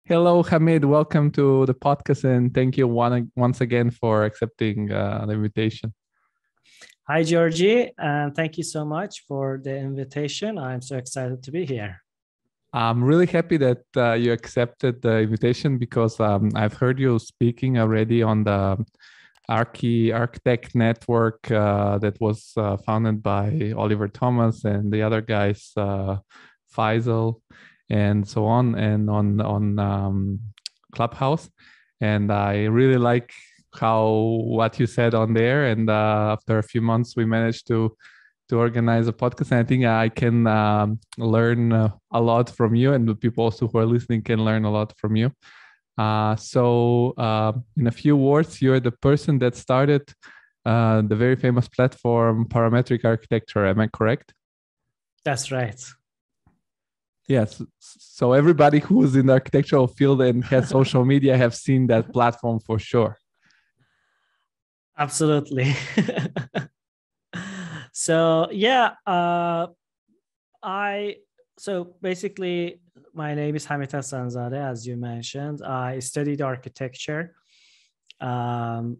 Hello, Hamid. Welcome to the podcast, and thank you once again for accepting the invitation. Hi, Georgi, and thank you so much for the invitation. I'm so excited to be here. I'm really happy that you accepted the invitation because I've heard you speaking already on the Architect Network that was founded by Oliver Thomas and the other guys, Faisal, and so on, and on Clubhouse. And I really like what you said on there. And after a few months, we managed to organize a podcast. And I think I can learn a lot from you, and the people also who are listening can learn a lot from you. So in a few words, you're the person that started the very famous platform Parametric Architecture. Am I correct? That's right. Yes. So everybody who's in the architectural field and has social media have seen that platform for sure. Absolutely. So yeah, so basically my name is Hamid Hassanzadeh, as you mentioned. I studied architecture from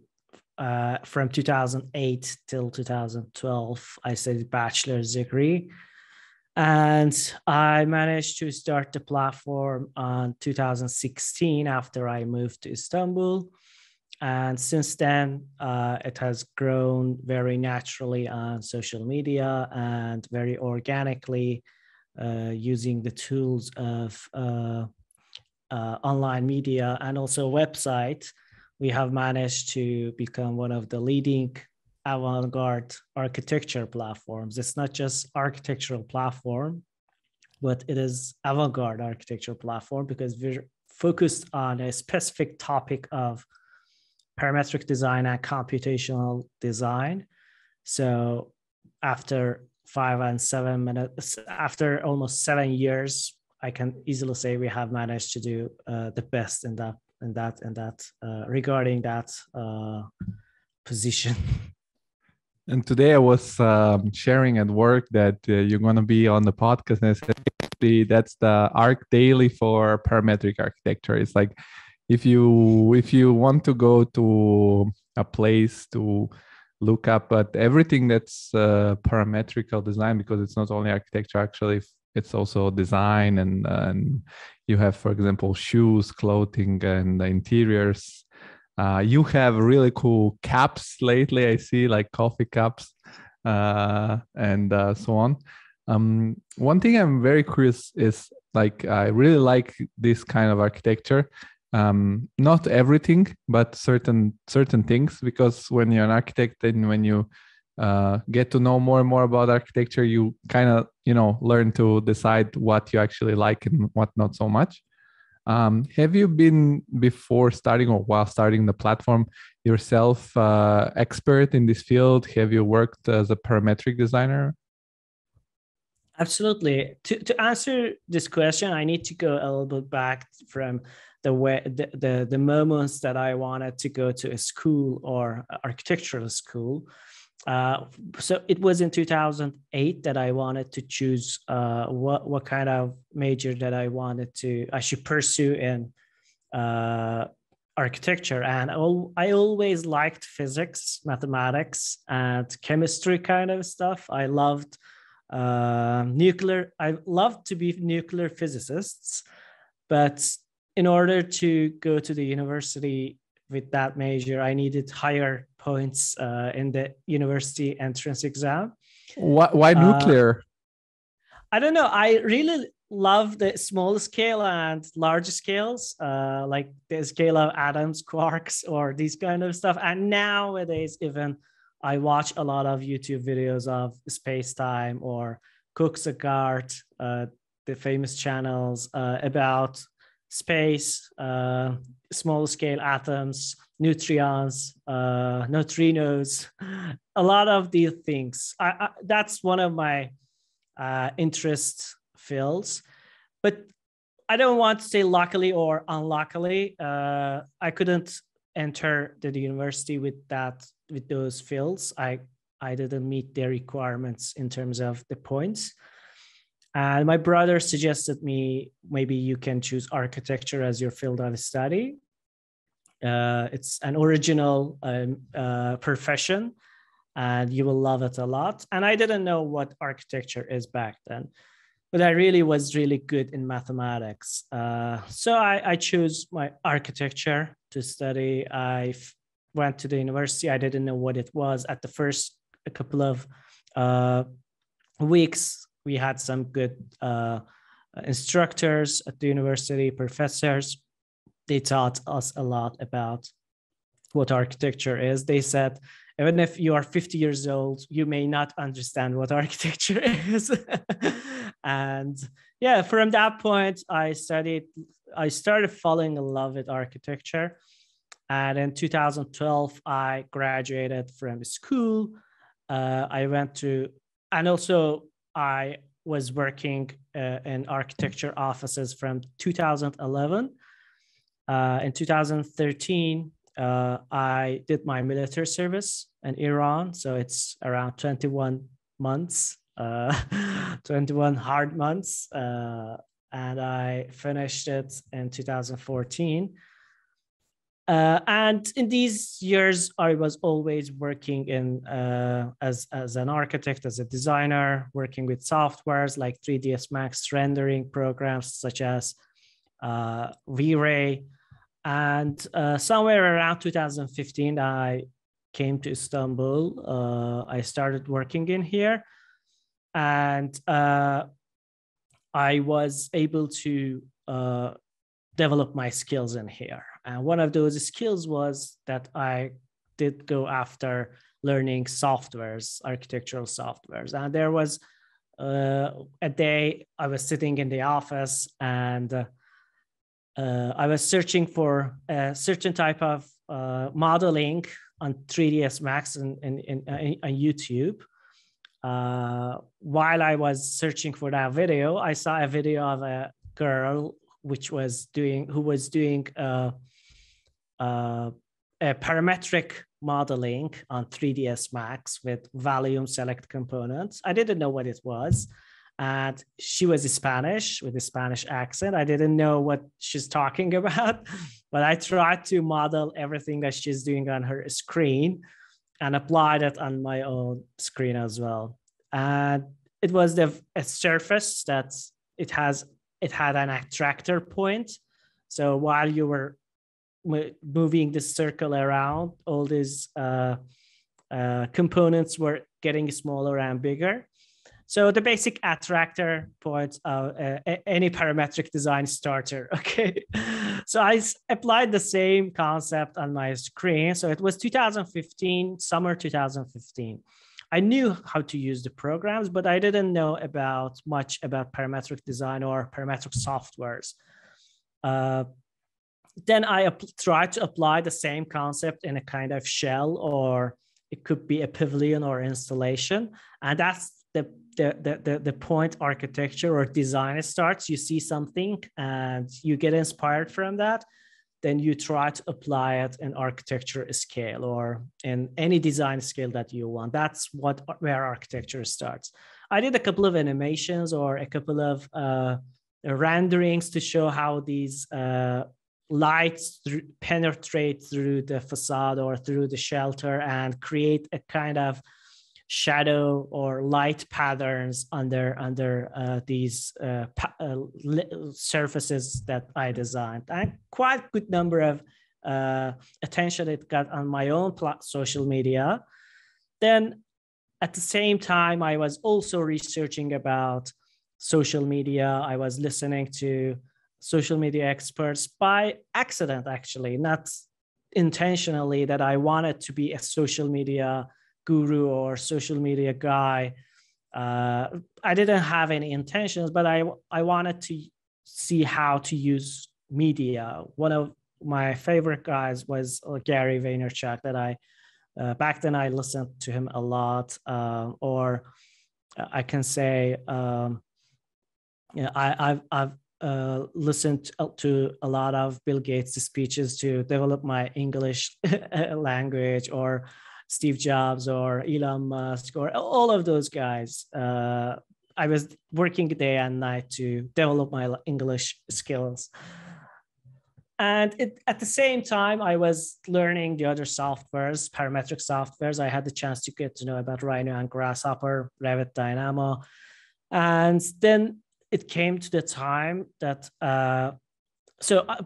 2008 till 2012. I studied bachelor's degree. And I managed to start the platform in 2016 after I moved to Istanbul. And since then, it has grown very naturally on social media and very organically using the tools of online media and also website. We have managed to become one of the leading avant-garde architecture platforms. It's not just architectural platform, but it is avant-garde architecture platform because we're focused on a specific topic of parametric design and computational design. So after 5 and 7 minutes, after almost 7 years, I can easily say we have managed to do the best in that regarding that position. And today I was sharing at work that you're going to be on the podcast, and I said, that's the Arc Daily for Parametric Architecture. It's like if you want to go to a place to look up at everything that's parametrical design, because it's not only architecture, actually, it's also design, and you have, for example, shoes, clothing, and interiors. You have really cool caps lately. I see like coffee cups and so on. One thing I'm very curious is like I really like this kind of architecture. Not everything, but certain things, because when you're an architect and when you get to know more and more about architecture, you kind of learn to decide what you actually like and what not so much. Have you been, before starting or while starting the platform, yourself expert in this field? Have you worked as a parametric designer? Absolutely. To answer this question, I need to go a little bit back from the moments that I wanted to go to a school or architectural school. So it was in 2008 that I wanted to choose what kind of major that I should pursue in architecture. And I always liked physics, mathematics, and chemistry kind of stuff. I loved nuclear. I loved to be nuclear physicists, but in order to go to the university with that major, I needed higher points in the university entrance exam. Why nuclear? I don't know. I really love the small scale and large scales, like the scale of atoms, quarks, or these kind of stuff. And nowadays, even I watch a lot of YouTube videos of space-time or Cook-Sagart, the famous channels about space, small scale atoms, neutrons, neutrinos, a lot of these things. That's one of my interest fields, but I don't want to say luckily or unluckily. I couldn't enter the university with those fields. I didn't meet their requirements in terms of the points. And my brother suggested me, maybe you can choose architecture as your field of study. It's an original profession, and you will love it a lot. And I didn't know what architecture is back then, but I really was really good in mathematics. So I chose my architecture to study. Went to the university. I didn't know what it was. At the first a couple of weeks, we had some good instructors at the university, professors. They taught us a lot about what architecture is. They said, even if you are 50 years old, you may not understand what architecture is. And yeah, from that point, I started falling in love with architecture. And in 2012, I graduated from school. And also I was working in architecture offices from 2011. In 2013, I did my military service in Iran. So it's around 21 months, 21 hard months. And I finished it in 2014. And in these years, I was always working as an architect, as a designer, working with softwares like 3ds Max rendering programs such as V-Ray. And somewhere around 2015, I came to Istanbul. I started working in here, and I was able to develop my skills in here. And one of those skills was that I did go after learning softwares, architectural softwares. And there was a day I was sitting in the office, and I was searching for a certain type of modeling on 3ds Max on YouTube. While I was searching for that video, I saw a video of a girl who was doing a parametric modeling on 3ds Max with volume select components. I didn't know what it was. And she was Spanish with a Spanish accent. I didn't know what she's talking about, but I tried to model everything that she's doing on her screen and applied it on my own screen as well. And it was a surface that it had an attractor point. So while you were moving the circle around, all these components were getting smaller and bigger. So the basic attractor point of any parametric design starter, okay? So I applied the same concept on my screen. So it was 2015, summer 2015. I knew how to use the programs, but I didn't know much about parametric design or parametric softwares. Then I tried to apply the same concept in a kind of shell, or it could be a pavilion or installation. And that's the point architecture or design starts. You see something and you get inspired from that. Then you try to apply it in architecture scale or in any design scale that you want. That's where architecture starts. I did a couple of animations or a couple of renderings to show how these lights penetrate through the facade or through the shelter and create a kind of shadow or light patterns under these surfaces that I designed. And quite good number of attention it got on my own social media. Then at the same time, I was also researching about social media. I was listening to social media experts by accident, actually, not intentionally, that I wanted to be a social media guru or social media guy. I didn't have any intentions, but I wanted to see how to use media. One of my favorite guys was Gary Vaynerchuk, that I back then I listened to him a lot, or I can say I've listened to a lot of Bill Gates' speeches to develop my English language, or Steve Jobs or Elon Musk or all of those guys. I was working day and night to develop my English skills. And at the same time, I was learning the other softwares, parametric softwares. I had the chance to get to know about Rhino and Grasshopper, Revit Dynamo. And then it came to the time that,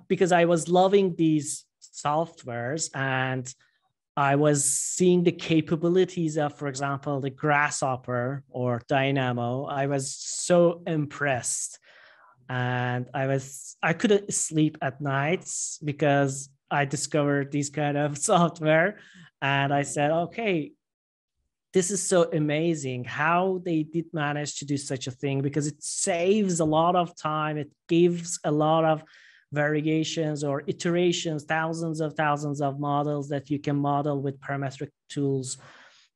because I was loving these softwares and I was seeing the capabilities of, for example, the Grasshopper or Dynamo, I was so impressed. And I couldn't sleep at nights because I discovered these kind of software. And I said, okay, this is so amazing how they did manage to do such a thing, because it saves a lot of time. It gives a lot of variations or iterations, thousands of models that you can model with parametric tools.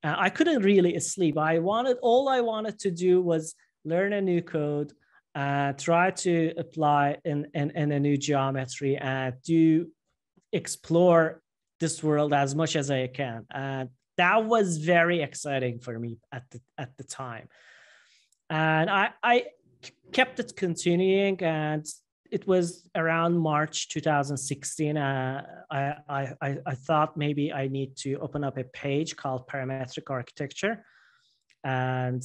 I couldn't really sleep. All I wanted to do was learn a new code, try to apply in a new geometry and explore this world as much as I can. And that was very exciting for me at the time. And I kept it continuing, and it was around March 2016. I thought maybe I need to open up a page called Parametric Architecture and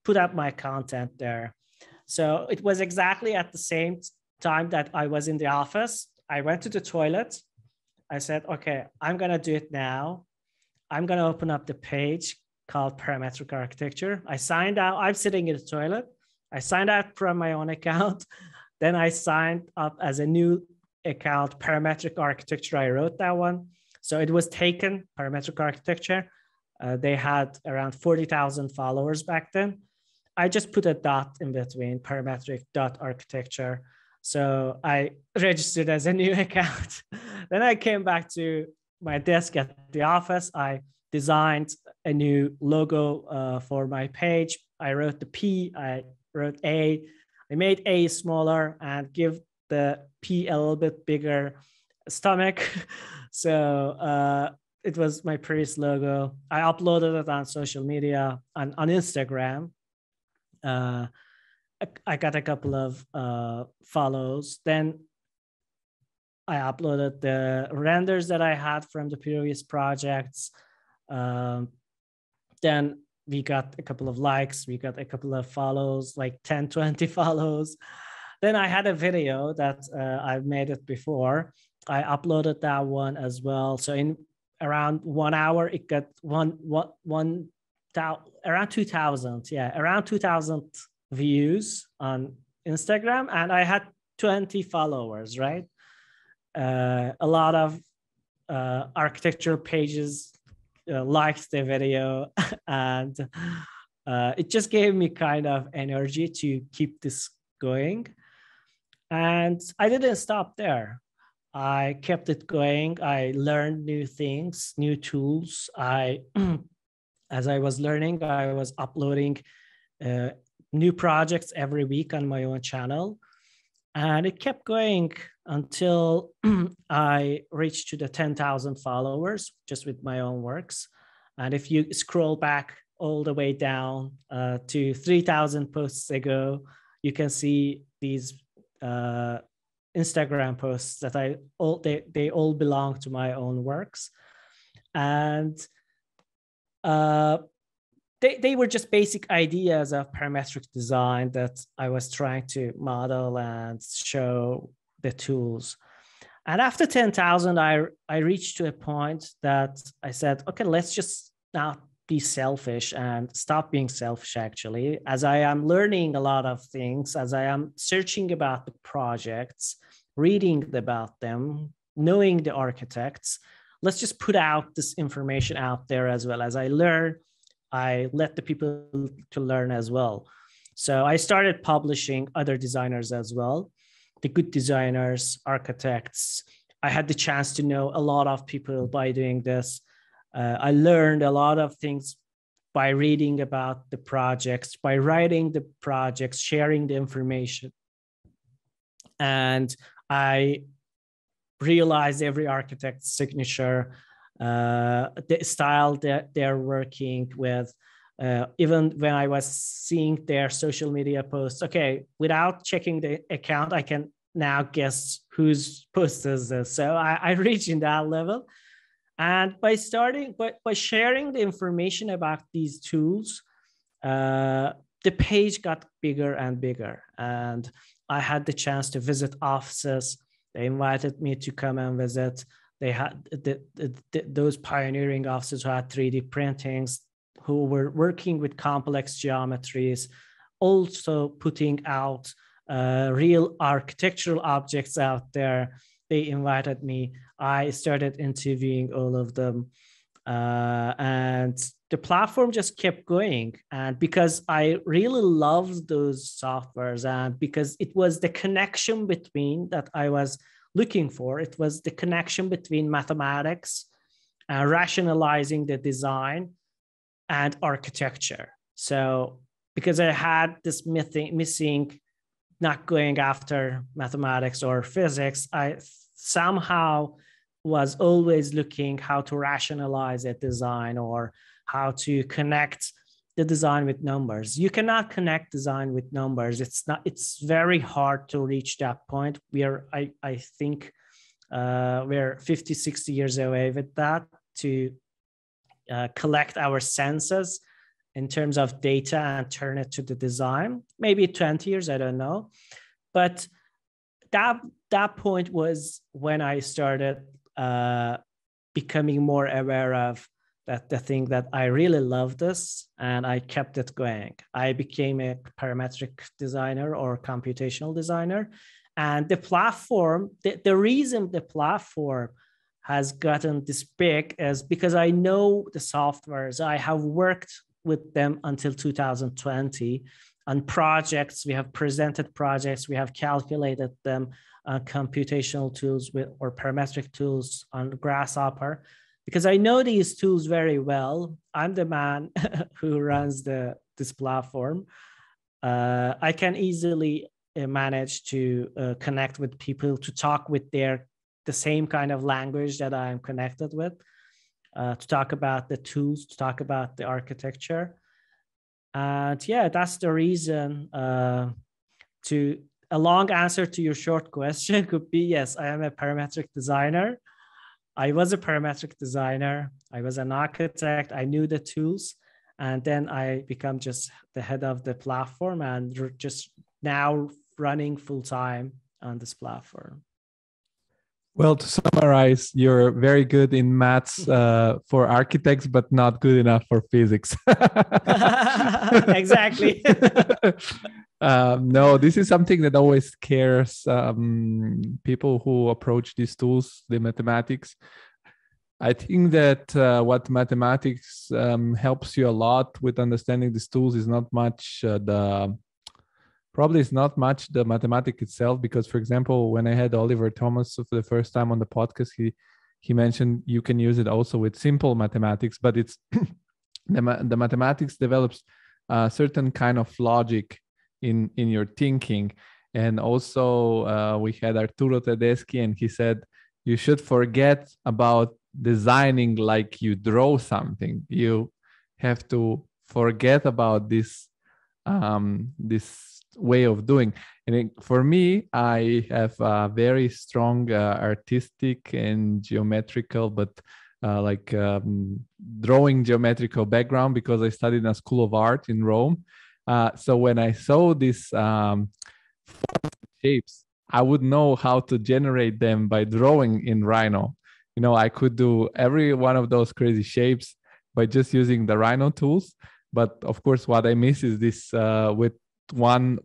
put up my content there. So it was exactly at the same time that I was in the office. I went to the toilet. I said, okay, I'm going to do it now. I'm going to open up the page called Parametric Architecture. I signed out. I'm sitting in the toilet. I signed out from my own account. Then I signed up as a new account, Parametric Architecture. I wrote that one. So it was taken, Parametric Architecture. They had around 40,000 followers back then. I just put a dot in between, parametric.architecture. So I registered as a new account. Then I came back to my desk at the office. I designed a new logo for my page. I wrote the P, I wrote A. I made A smaller and give the P a little bit bigger stomach. So it was my previous logo. I uploaded it on social media, on Instagram. I got a couple of follows. Then I uploaded the renders that I had from the previous projects. Then we got a couple of likes. We got a couple of follows, like 10, 20 follows. Then I had a video that I've made it before. I uploaded that one as well. So in around 1 hour, it got around 2,000. Yeah, around 2,000 views on Instagram. And I had 20 followers, right? A lot of architecture pages liked the video, and it just gave me kind of energy to keep this going. And I didn't stop there. I kept it going. I learned new things, new tools. As I was learning, I was uploading new projects every week on my own channel. And it kept going until I reached to the 10,000 followers just with my own works. And if you scroll back all the way down to 3,000 posts ago, you can see these Instagram posts that they all belong to my own works. And they were just basic ideas of parametric design that I was trying to model and show the tools. And after 10,000, I reached to a point that I said, okay, let's just not be selfish and stop being selfish, actually. As I am learning a lot of things, as I am searching about the projects, reading about them, knowing the architects, let's just put out this information out there as well. As I learn, I let the people to learn as well. So I started publishing other designers as well, the good designers, architects. I had the chance to know a lot of people by doing this. I learned a lot of things by reading about the projects, by writing the projects, sharing the information. And I realized every architect's signature, the style that they're working with, Even when I was seeing their social media posts, okay, without checking the account, I can now guess whose post is this. So I reached in that level. And by sharing the information about these tools, the page got bigger and bigger. And I had the chance to visit offices. They invited me to come and visit. They had those pioneering offices who had 3D printings, who were working with complex geometries, also putting out real architectural objects out there. They invited me. I started interviewing all of them. And the platform just kept going. And because I really loved those softwares, and because it was the connection between that I was looking for, it was the connection between mathematics, rationalizing the design, and architecture. So because I had this missing, not going after mathematics or physics, I somehow was always looking how to rationalize a design or how to connect the design with numbers. You cannot connect design with numbers. It's very hard to reach that point where I think we're 50, 60 years away with that, to collect our senses in terms of data and turn it to the design. Maybe 20 years, I don't know. But that point was when I started becoming more aware of that the thing that I really love this, and I kept it going. I became a parametric designer or computational designer. And the platform, the reason the platform has gotten this big is because I know the softwares. I have worked with them until 2020 on projects. We have presented projects. We have calculated them on computational tools or parametric tools on Grasshopper, because I know these tools very well. I'm the man who runs this platform. I can easily manage to connect with people, to talk with the same kind of language that I'm connected with, to talk about the tools, to talk about the architecture. And yeah, that's the reason. A long answer to your short question could be, yes, I am a parametric designer. I was a parametric designer. I was an architect. I knew the tools. And then I become just the head of the platform and just now running full time on this platform. Well, to summarize, you're very good in maths for architects, but not good enough for physics. Exactly. No, this is something that always scares people who approach these tools, the mathematics. I think that what mathematics helps you a lot with understanding these tools is not much it's not much the mathematics itself, because, for example, when I had Oliver Thomas for the first time on the podcast, he mentioned you can use it also with simple mathematics, but it's the mathematics develops a certain kind of logic in your thinking. And also we had Arturo Tedeschi, and he said you should forget about designing like you draw something. You have to forget about this way of doing. And for me, I have a very strong artistic and geometrical, but drawing geometrical background, because I studied in a school of art in Rome. So when I saw these shapes, I would know how to generate them by drawing in Rhino. I could do every one of those crazy shapes by just using the Rhino tools. But of course, what I miss is this with one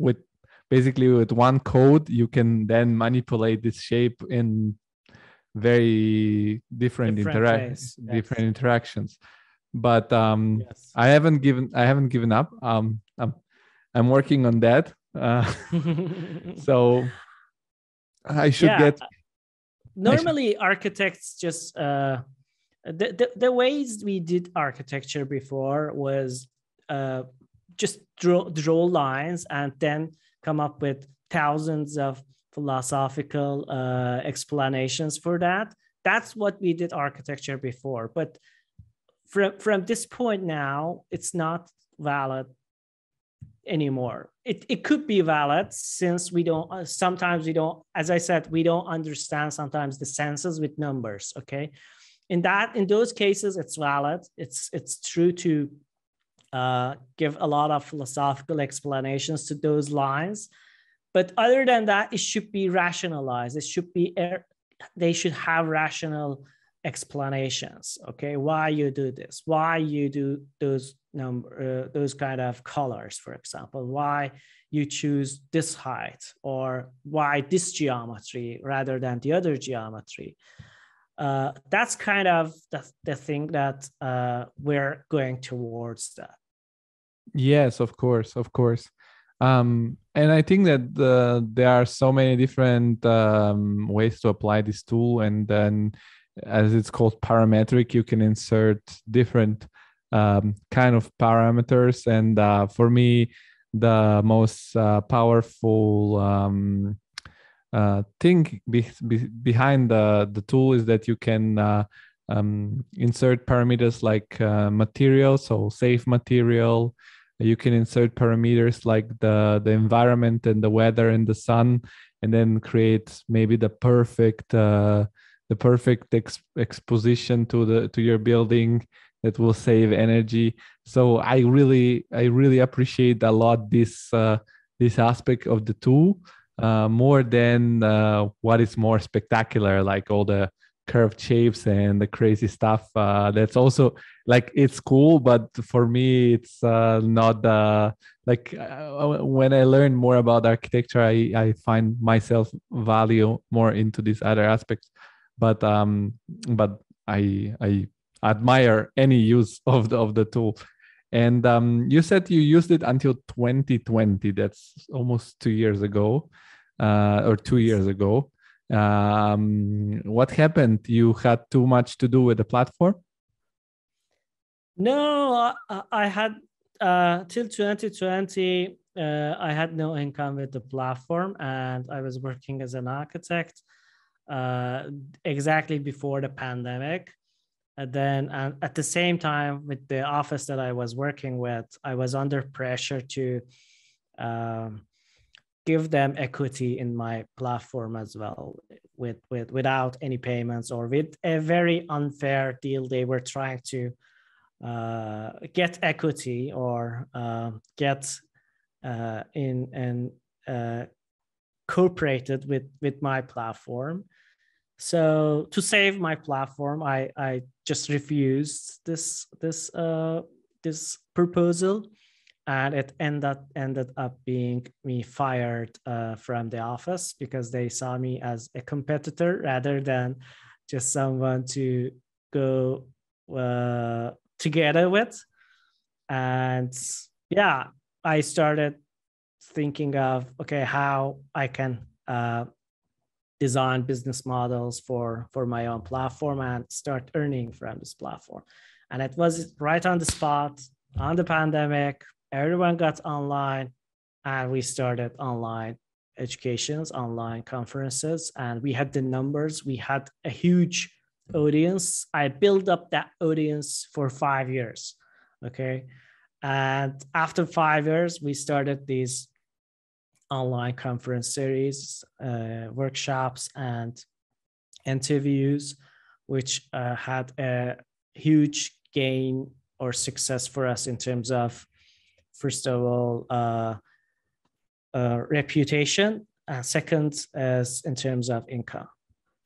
code, you can then manipulate this shape in very different interactions. But yes. I haven't given up. I'm working on that. So I should get. Normally, architects just the ways we did architecture before was just draw lines and then come up with thousands of philosophical explanations for that. That's what we did architecture before. But from this point now, it's not valid anymore. It could be valid, since we don't, sometimes we don't, as I said, we don't understand sometimes the senses with numbers. Okay. In those cases, it's valid. It's true to give a lot of philosophical explanations to those lines. But other than that, it should be rationalized. They should have rational explanations. Okay, why you do this, why you do those kind of colors, for example, why you choose this height, or why this geometry rather than the other geometry. That's kind of the thing that we're going towards that. Yes, of course, of course. And I think that there are so many different ways to apply this tool. And then, as it's called parametric, you can insert different kind of parameters. And for me, the most powerful thing behind the tool is that you can insert parameters like material, so safe material. You can insert parameters like the environment and the weather and the sun, and then create maybe the perfect exposition to your building that will save energy. So I really appreciate a lot this aspect of the tool, more than what is more spectacular, like all the curved shapes and the crazy stuff. That's also like, it's cool, but for me it's not when I learn more about architecture, I find myself value more into these other aspects. But I admire any use of the tool. And you said you used it until 2020. That's almost 2 years ago, or 2 years ago. What happened? You had too much to do with the platform? No, I had till 2020. I had no income with the platform, and I was working as an architect exactly before the pandemic. And then at the same time, with the office that I was working with, I was under pressure to give them equity in my platform as well, without any payments, or with a very unfair deal. They were trying to get equity, or get cooperated with my platform. So to save my platform, I just refused this proposal, and it ended up being me fired from the office, because they saw me as a competitor rather than just someone to go together with. And yeah, I started thinking of, okay, how I can design business models for my own platform and start earning from this platform. And it was right on the spot, on the pandemic. Everyone got online, and we started online educations, online conferences, and we had the numbers. We had a huge audience. I built up that audience for 5 years. Okay. And after 5 years, we started these online conference series, workshops, and interviews, which had a huge gain or success for us in terms of, first of all, reputation. Second, as in terms of income.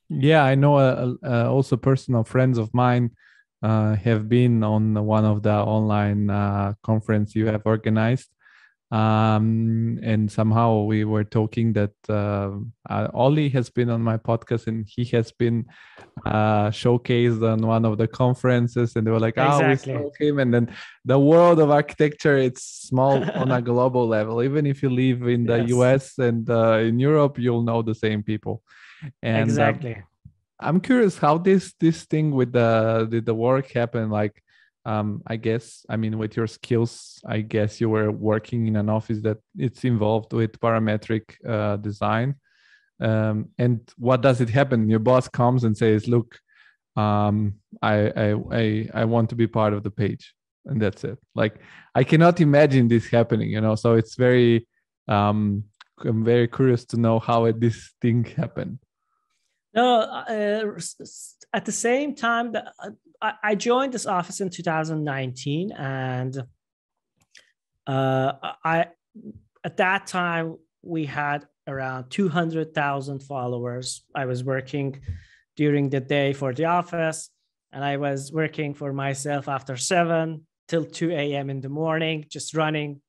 Yeah, I know also personal friends of mine have been on one of the online conference you have organized. And somehow we were talking that Ollie has been on my podcast, and he has been showcased on one of the conferences, and they were like, exactly. we saw him. And then the world of architecture, it's small on a global level. Even if you live in the US and in Europe, you'll know the same people. And exactly. I'm curious how this thing with the work happened. Like, I guess, I mean, with your skills, I guess you were working in an office that it's involved with parametric design. And what does it happen? Your boss comes and says, "Look, I want to be part of the page." and that's it. Like, I cannot imagine this happening, so it's very, I'm very curious to know how this thing happened. No, at the same time, I joined this office in 2019, and at that time we had around 200,000 followers. I was working during the day for the office, and I was working for myself after 7 till 2 a.m. in the morning, just running,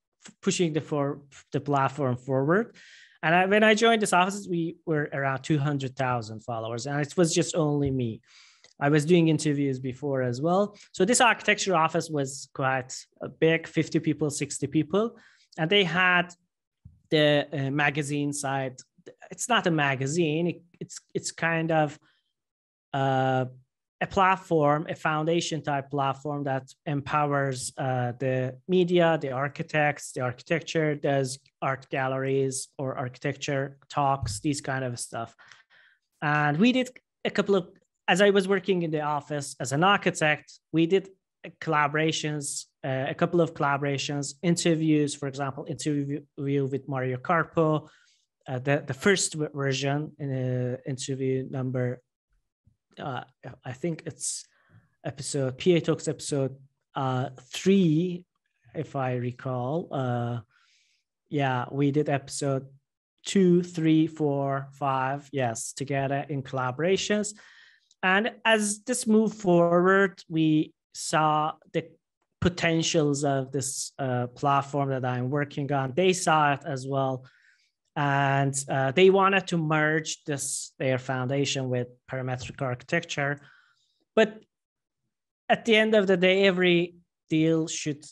pushing the platform forward. And when I joined this office, we were around 200,000 followers, and it was just only me. I was doing interviews before as well. So this architecture office was quite big, 50 people, 60 people. And they had the magazine side. It's not a magazine. It's kind of a platform, a foundation type platform that empowers the media, the architects, the architecture, does art galleries or architecture talks, these kind of stuff. And we did as I was working in the office as an architect, we did collaborations, a couple of collaborations, interviews, for example, interview with Mario Carpo, the first version, interview number, I think it's PA Talks episode 3, if I recall. Yeah, we did episode 2, 3, 4, 5, yes, together in collaborations. And as this moved forward, we saw the potentials of this platform that I'm working on. They saw it as well. And they wanted to merge their foundation with Parametric Architecture. But at the end of the day, every deal should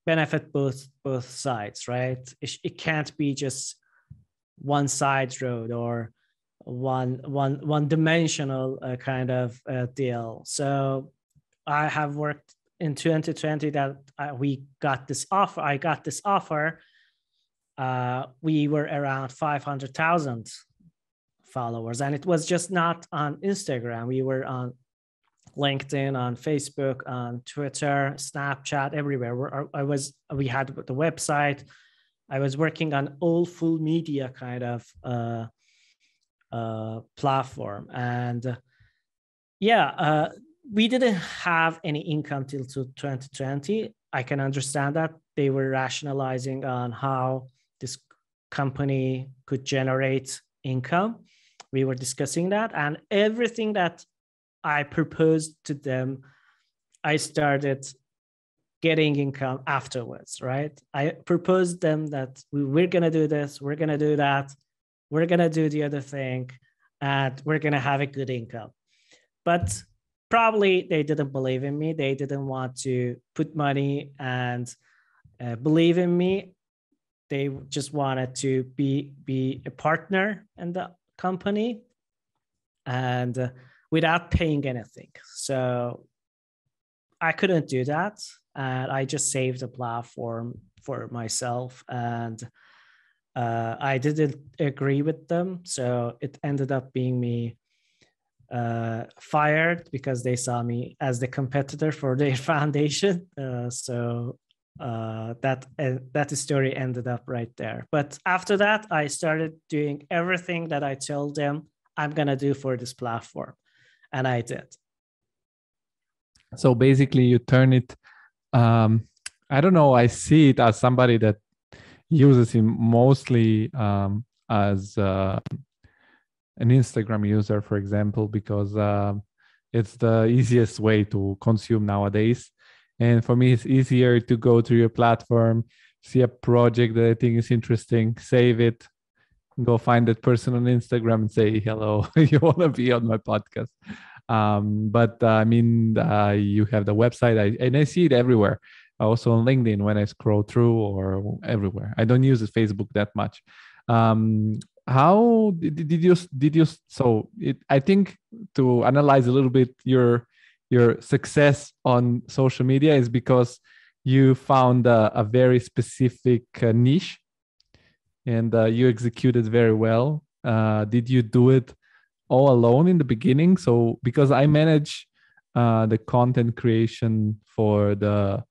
benefit both sides, right? It can't be just one side road or one dimensional kind of deal. So I have worked in 2020 that I got this offer. We were around 500,000 followers, and it was just not on Instagram. We were on LinkedIn, on Facebook, on Twitter, Snapchat, everywhere. We had the website. I was working on all full media kind of platform, and we didn't have any income till 2020. I can understand that they were rationalizing on how this company could generate income. We were discussing that, and everything that I proposed to them, I started getting income afterwards, right? I proposed them that we're going to do this, we're going to do that, we're going to do the other thing, and we're going to have a good income. But probably they didn't believe in me. They didn't want to put money and believe in me. They just wanted to be a partner in the company and without paying anything. So I couldn't do that. And I just saved the platform for myself. And I didn't agree with them. So it ended up being me fired because they saw me as the competitor for their foundation. So that story ended up right there. But after that, I started doing everything that I told them I'm going to do for this platform. And I did. So basically you turn it, I don't know, I see it as somebody that uses it mostly as an Instagram user, for example, because it's the easiest way to consume nowadays. And for me, it's easier to go to your platform, see a project that I think is interesting, save it, go find that person on Instagram and say, hello, you want to be on my podcast? But I mean, you have the website, and I see it everywhere. Also on LinkedIn when I scroll through, or everywhere. I don't use Facebook that much. How did you? So I think to analyze a little bit your success on social media is because you found a very specific niche, and you executed very well. Did you do it all alone in the beginning? So because I manage the content creation for the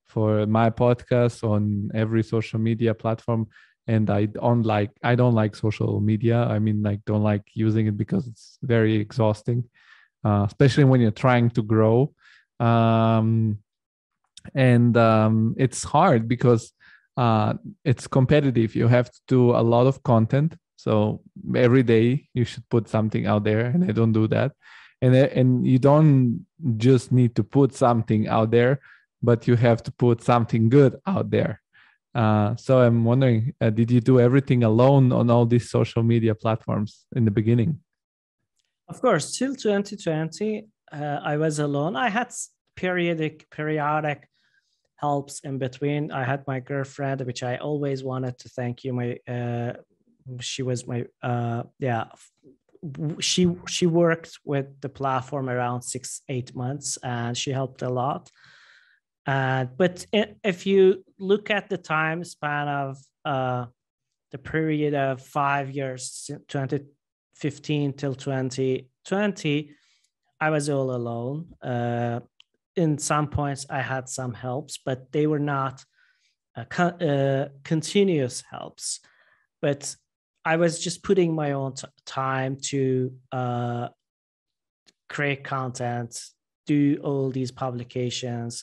for my podcast on every social media platform. And I don't like social media. I mean, like, don't like using it because it's very exhausting, especially when you're trying to grow. It's hard because it's competitive. You have to do a lot of content. So every day you should put something out there, and I don't do that. And you don't just need to put something out there, but you have to put something good out there. So I'm wondering, did you do everything alone on all these social media platforms in the beginning? Of course, till 2020, I was alone. I had periodic helps in between. I had my girlfriend, which I always wanted to thank you. She was my she worked with the platform around 6-8 months, and she helped a lot. But if you look at the time span of the period of 5 years, 2015 till 2020, I was all alone. In some points, I had some helps, but they were not continuous helps. But I was just putting my own time to create content, do all these publications,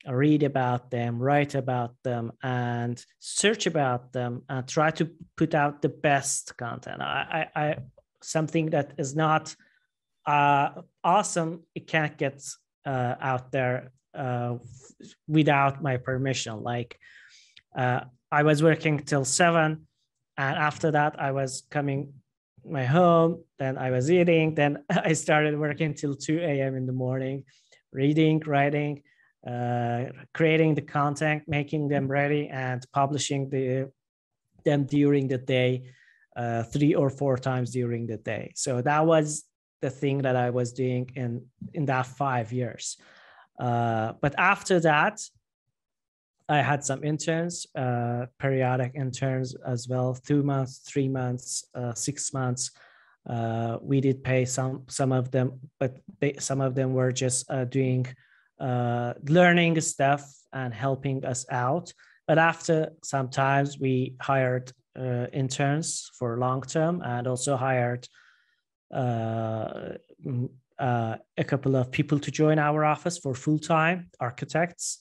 read about them, write about them, and search about them, and try to put out the best content. I something that is not awesome, it can't get out there without my permission. Like I was working till 7, and after that I was coming my home, then I was eating, then I started working till 2 a.m. in the morning, reading, writing, creating the content, making them ready, and publishing them during the day, 3 or 4 times during the day. So that was the thing that I was doing in that 5 years. But after that, I had some interns, periodic interns as well, 2 months, 3 months, 6 months. We did pay some of them, but some of them were just doing learning stuff and helping us out. But after sometimes we hired interns for long term, and also hired a couple of people to join our office for full-time architects.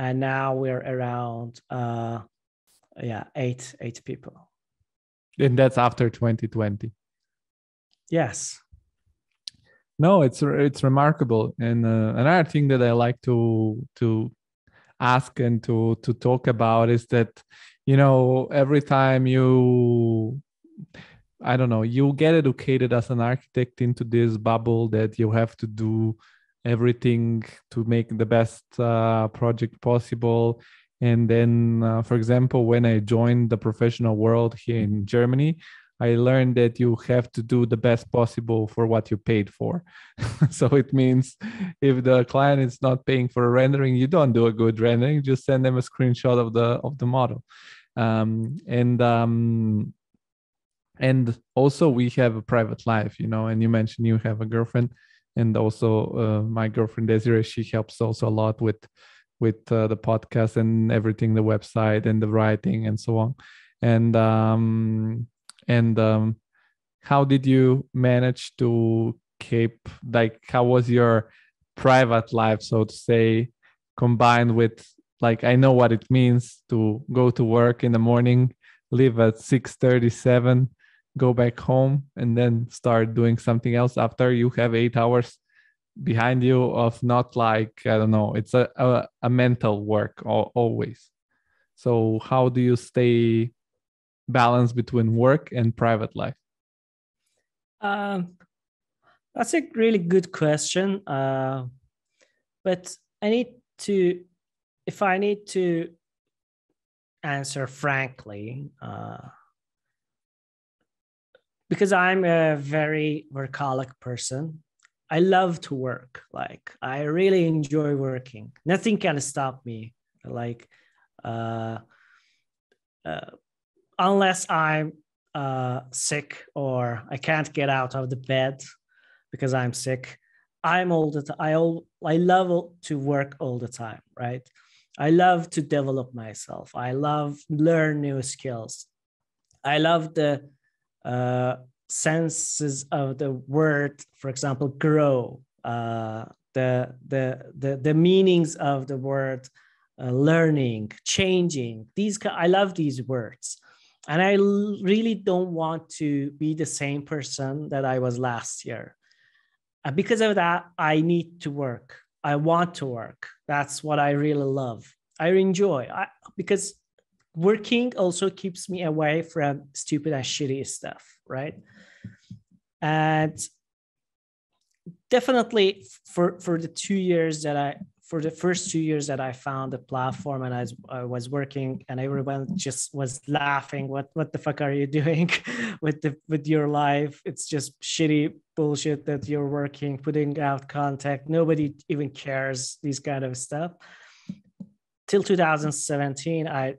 And now we're around 8 people. And that's after 2020. Yes. No, it's remarkable. And another thing that I like to ask and to talk about is that, every time you get educated as an architect into this bubble that you have to do everything to make the best project possible. And then, for example, when I joined the professional world here in Germany, I learned that you have to do the best possible for what you paid for. So it means if the client is not paying for a rendering, you don't do a good rendering, just send them a screenshot of the model. And also we have a private life, and you mentioned you have a girlfriend, and also my girlfriend Désirée, she helps also a lot with the podcast and everything, the website and the writing and so on. And how did you manage to keep, how was your private life, so to say, combined with, I know what it means to go to work in the morning, leave at 6:37, go back home, and then start doing something else after you have 8 hours behind you of not I don't know, it's a mental work always. So how do you stay balance between work and private life? That's a really good question. But if I need to answer frankly, because I'm a very workaholic person, I love to work. I really enjoy working. Nothing can stop me. Unless I'm sick or I can't get out of the bed because I'm sick, I'm all the time. I love to work all the time, right? I love to develop myself. I love learn new skills. I love the senses of the word, for example, grow, the meanings of the word, learning, changing. I love these words. And I really don't want to be the same person that I was last year. And because of that, I need to work. I want to work. That's what I really love. I enjoy because working also keeps me away from stupid and shitty stuff, right? And definitely for the 2 years for the first 2 years that I found the platform and I was working, and everyone just was laughing. What the fuck are you doing with your life? It's just shitty bullshit that you're working, putting out content. Nobody even cares, these kind of stuff. Till 2017, I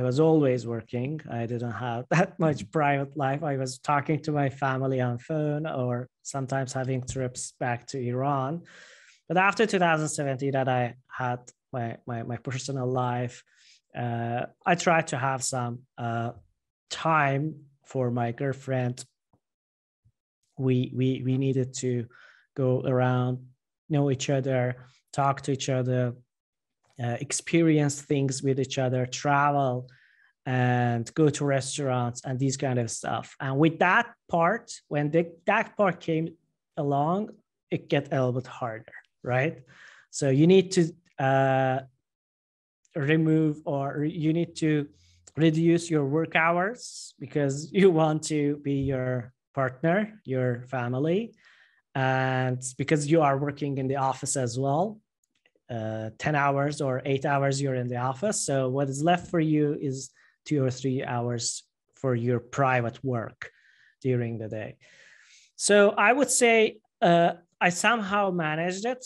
was always working. I didn't have that much private life. I was talking to my family on phone or sometimes having trips back to Iran. But after 2017, that I had my personal life, I tried to have some time for my girlfriend. We needed to go around, know each other, talk to each other, experience things with each other, travel, and go to restaurants and these kind of stuff. And with that part, when that part came along, it get a little bit harder, right? So you need to remove, or you need to reduce your work hours because you want to be your partner, your family, and because you are working in the office as well. 10 hours or 8 hours you're in the office. So what is left for you is 2 or 3 hours for your private work during the day. So I would say I somehow managed it.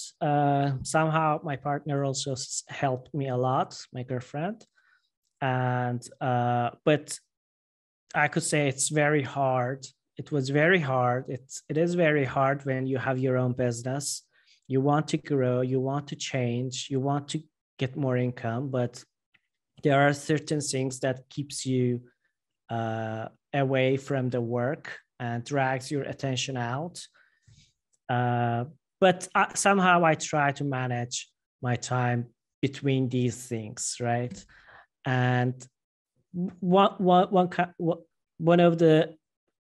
Somehow my partner also helped me a lot, my girlfriend. And but I could say it's very hard. It was very hard. It is very hard when you have your own business. You want to grow, you want to change, you want to get more income, but there are certain things that keeps you away from the work and drags your attention out. But somehow I try to manage my time between these things, right? And one of the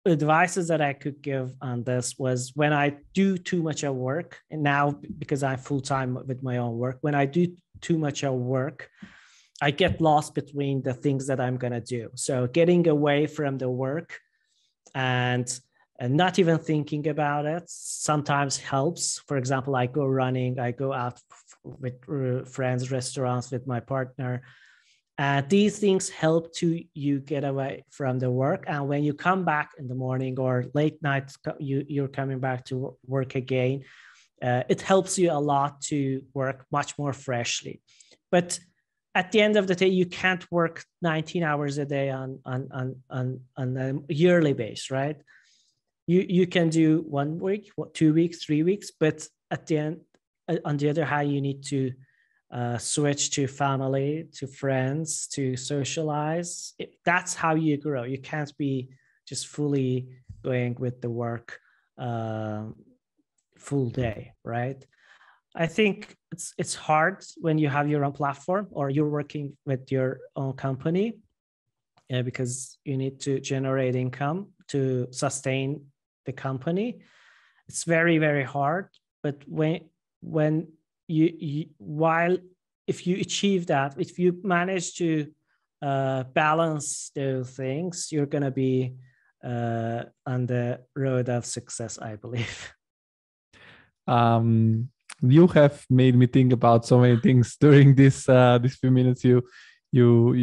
advices that I could give on this was when I do too much of work, and now because I'm full-time with my own work, when I do too much of work, I get lost between the things that I'm going to do. So getting away from the work and not even thinking about it sometimes helps. For example, I go running, I go out with friends, restaurants with my partner. These things help you get away from the work. And when you come back in the morning or late night, you're coming back to work again, it helps you a lot to work much more freshly. But at the end of the day, you can't work 19 hours a day on a yearly basis, right? You can do 1 week, 2 weeks, 3 weeks, but at the end, on the other hand, you need to switch to family, to friends, to socialize. That's how you grow. You can't be just fully going with the work full day, right? I think it's hard when you have your own platform or you're working with your own company because you need to generate income to sustain the company. It's very, very hard. But when if you achieve that, if you manage to balance those things, you're going to be on the road of success, I believe. You have made me think about so many things during these few minutes. You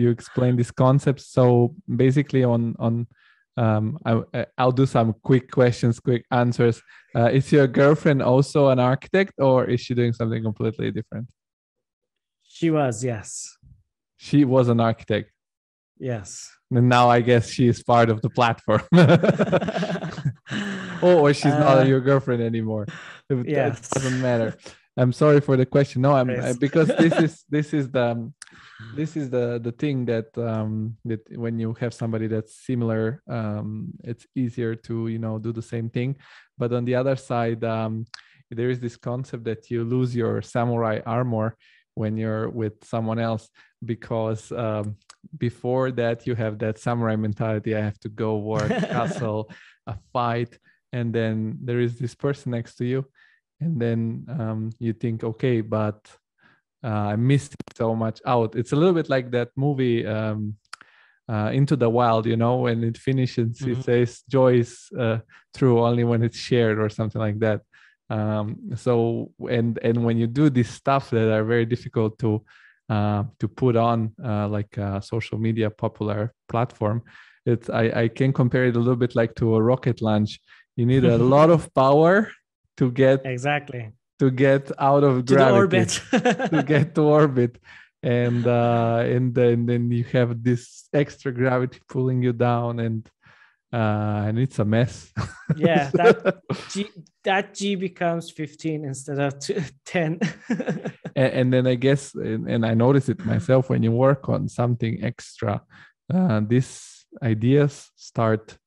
explained this concept. So basically, I'll do some quick questions, quick answers. Is your girlfriend also an architect, or is she doing something completely different? She was, yes. She was an architect. Yes. And now I guess she is part of the platform. Or she's not your girlfriend anymore. Yes. It doesn't matter. I'm sorry for the question. No, Chris. because this is the thing that that when you have somebody that's similar, it's easier to do the same thing. But on the other side, there is this concept that you lose your samurai armor when you're with someone else, because before that you have that samurai mentality. I have to go work, hustle, a fight, and then there is this person next to you, and then you think, okay, but I missed so much out. It's a little bit like that movie Into the Wild, when it finishes, it says joy is true only when it's shared, or something like that. So and when you do these stuff that are very difficult to put on like a social media popular platform, I can compare it a little bit like to a rocket launch. You need a lot of power to get exactly to get out of gravity, to get to orbit, and then you have this extra gravity pulling you down, and it's a mess. Yeah, that G becomes 15 instead of 10. And then I guess, and I notice it myself, when you work on something extra, these ideas start.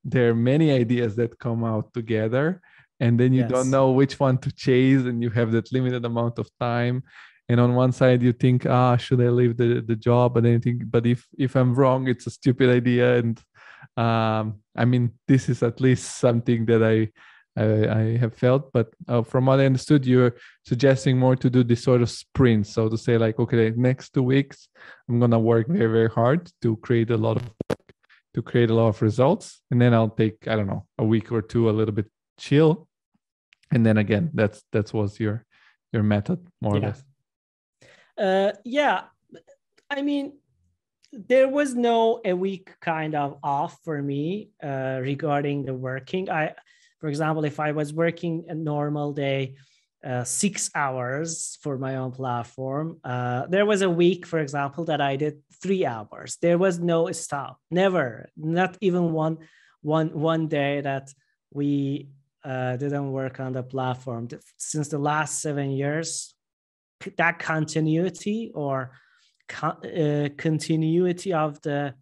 There are many ideas that come out together, and then you don't know which one to chase, and you have that limited amount of time. And on one side you think, should I leave the job? And then you think, but if I'm wrong, it's a stupid idea. And I mean, this is at least something that I have felt. But from what I understood, you're suggesting more to do this sort of sprint. So to say, like, okay, next 2 weeks, I'm going to work very, very hard to create a lot of results. And then I'll take, I don't know, a week or two, a little bit chill. And then again, that was your method, more or less. Yeah. I mean, there was no a week kind of off for me regarding the working. For example, if I was working a normal day, 6 hours for my own platform, there was a week, for example, that I did 3 hours. There was no stop, never, not even one day that we didn't work on the platform. Since the last 7 years, that continuity or continuity of the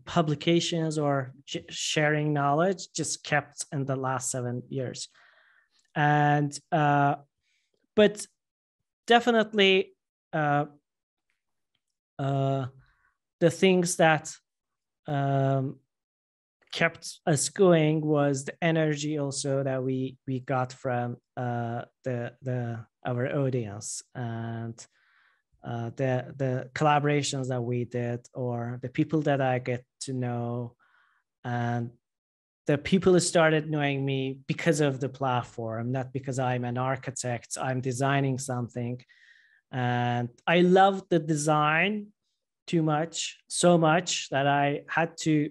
publications or sharing knowledge just kept in the last 7 years. And but definitely the things that kept us going was the energy also that we got from our audience, and the collaborations that we did, or the people that I get to know, and the people who started knowing me because of the platform, not because I'm an architect. I'm designing something, and I loved the design so much that I had to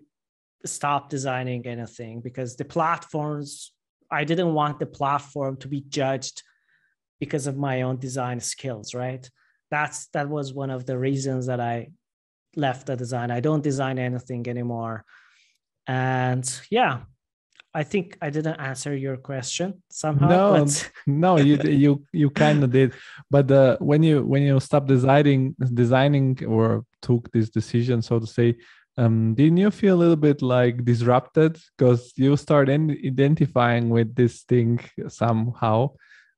stop designing anything, because the platforms, I didn't want the platform to be judged because of my own design skills, right? That was one of the reasons that I left the design. I don't design anything anymore. And yeah, I think I didn't answer your question somehow. No, you kind of did. But when you stopped designing or took this decision, so to say, didn't you feel a little bit like disrupted, because you start identifying with this thing somehow,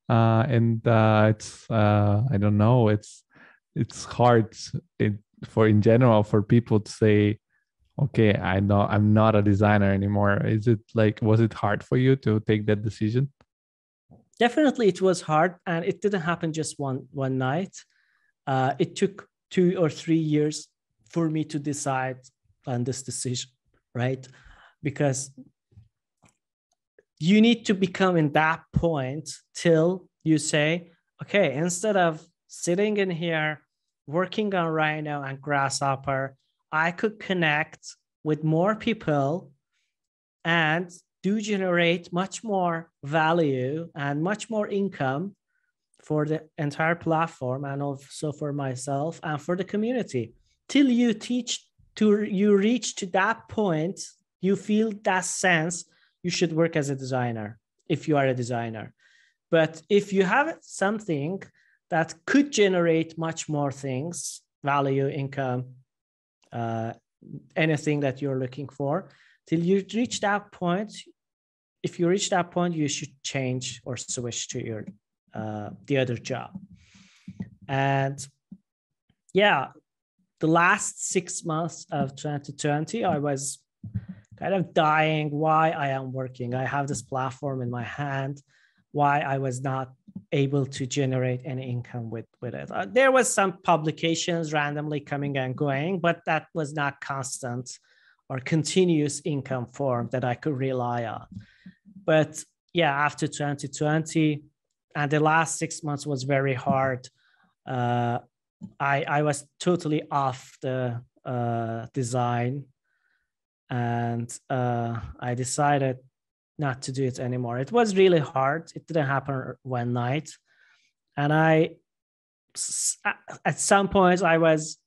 and it's I don't know, it's hard in general for people to say, okay, I know I'm not a designer anymore. Was it hard for you to take that decision? Definitely it was hard, and it didn't happen just one night. It took 2 or 3 years for me to decide on this decision, right? Because you need to become in that point till you say, okay, instead of sitting in here working on Rhino and Grasshopper, I could connect with more people and do generate much more value and much more income for the entire platform, and also for myself and for the community. Till you reach to that point, you feel that sense, you should work as a designer if you are a designer. But if you have something that could generate much more things, value, income, anything that you're looking for, till you reach that point, if you reach that point, you should change or switch to your the other job. And yeah, the last 6 months of 2020, I was kind of dying why I am working. I have this platform in my hand, why I was not able to generate any income with it. There was some publications randomly coming and going, but that was not constant or continuous income form that I could rely on. But yeah, after 2020, and the last 6 months was very hard. I was totally off the design, and I decided not to do it anymore. It was really hard. It didn't happen one night. And at some point, I was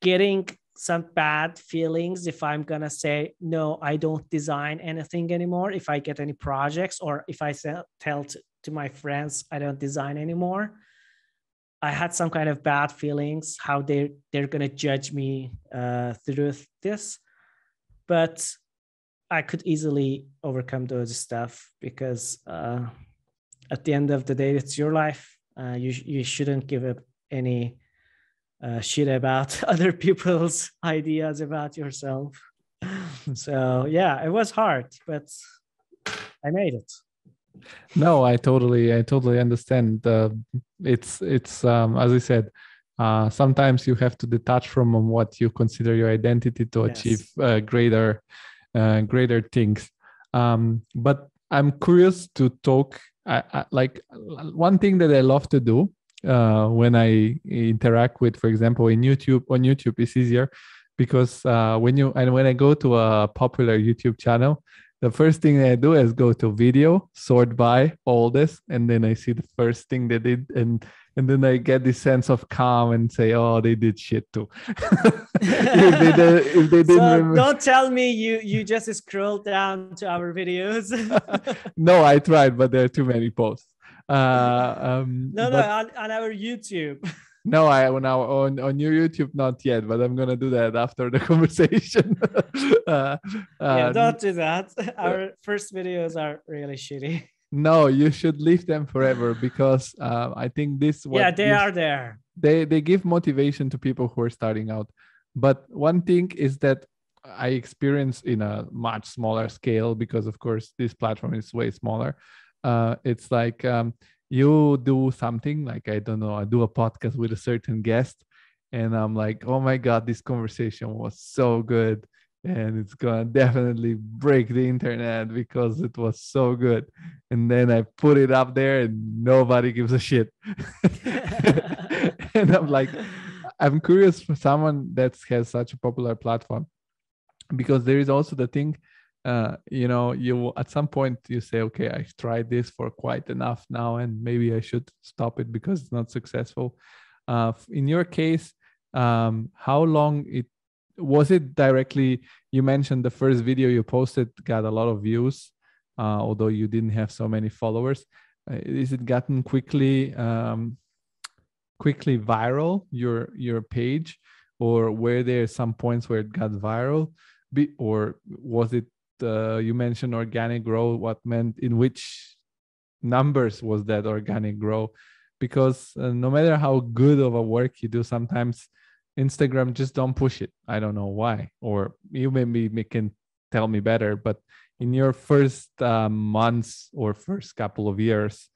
getting some bad feelings if I'm going to say, no, I don't design anything anymore. If I get any projects, or if I tell to my friends, I don't design anymore. I had some kind of bad feelings, how they're going to judge me through this. But I could easily overcome those stuff, because at the end of the day, it's your life. You shouldn't give up any shit about other people's ideas about yourself. So yeah, it was hard, but I made it. No, I totally understand. It's as I said, sometimes you have to detach from what you consider your identity to achieve greater things. But I'm curious to talk. Like one thing that I love to do when I interact with, for example, on YouTube, it's easier because when I go to a popular YouTube channel, the first thing I do is go to video, sort by all this, and then I see the first thing they did, and then I get this sense of calm and say, oh, they did shit too. if they didn't. So don't tell me you just scroll down to our videos. No, I tried, but there are too many posts. No, on our YouTube. No, on your YouTube, not yet, but I'm gonna do that after the conversation. Yeah, don't do that. Our first videos are really shitty. No, you should leave them forever, because I think this. Yeah, they are there. They give motivation to people who are starting out. But one thing is that I experience in a much smaller scale, because of course this platform is way smaller. It's like you do something like, I don't know, I do a podcast with a certain guest, and I'm like, oh my God, this conversation was so good, and it's gonna definitely break the internet because it was so good. And then I put it up there and nobody gives a shit. And I'm like, I'm curious for someone that has such a popular platform, because there is also the thing, you at some point you say, okay, I tried this for quite enough now, and maybe I should stop it because it's not successful. In your case, how long was it directly? You mentioned the first video you posted got a lot of views, although you didn't have so many followers. Is it gotten quickly viral, your page, or were there some points where it got viral, or was it you mentioned organic growth? What meant, in which numbers was that organic growth? Because no matter how good of a work you do, sometimes Instagram just don't push it. I don't know why, or you maybe can tell me better. But in your first months or first couple of years,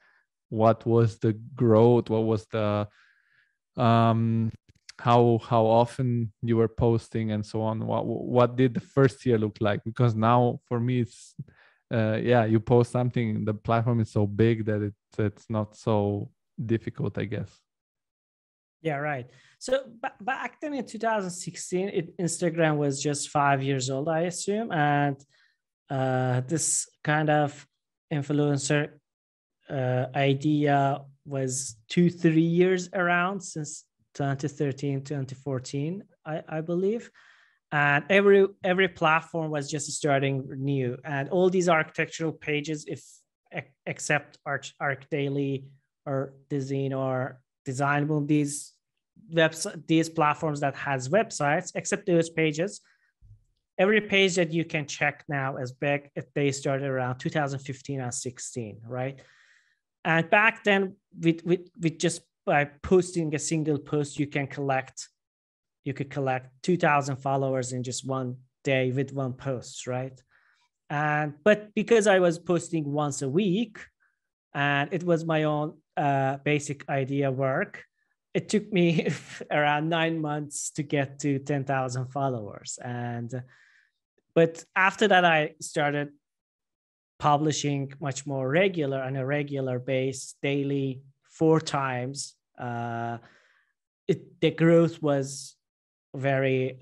what was the growth? What was the how often you were posting and so on? What did the first year look like? Because now for me it's you post something, the platform is so big that it's not so difficult, I guess. Yeah, right. So back then in 2016, Instagram was just 5 years old, I assume, and this kind of influencer idea was 2-3 years around, since 2013, 2014, I believe. And every platform was just starting new, and all these architectural pages, if except ArchDaily or Design or Designable, these platforms that has websites, except those pages, every page that you can check now as big, they started around 2015 and 16, right? And back then, with just by posting a single post, you could collect 2,000 followers in just one day with one post, right? But because I was posting once a week, and it was my own basic idea work, it took me around 9 months to get to 10,000 followers. But after that, I started publishing much more regular, on a regular base, daily, 4 times. The growth was very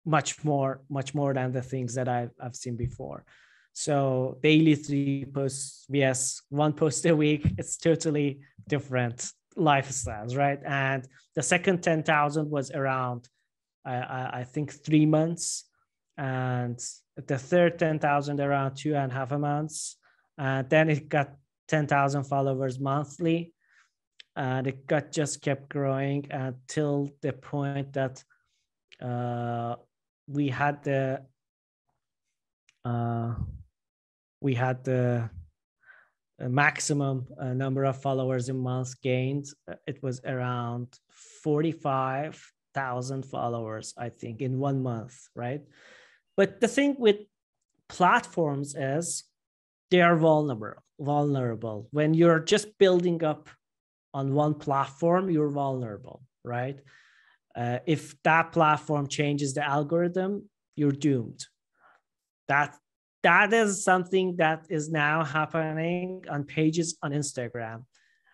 much more than the things that I've seen before. So daily 3 posts, yes, 1 post a week, it's totally different lifestyles, right? And the second 10,000 was around, I think 3 months. And the third 10,000 around 2.5 months. And then it got 10,000 followers monthly. And it just kept growing until the point that we had the maximum number of followers a month gained. It was around 45,000 followers, I think, in 1 month, right? But the thing with platforms is they are vulnerable. When you're just building up on one platform, you're vulnerable, right? If that platform changes the algorithm, you're doomed. That is something that is now happening on pages on Instagram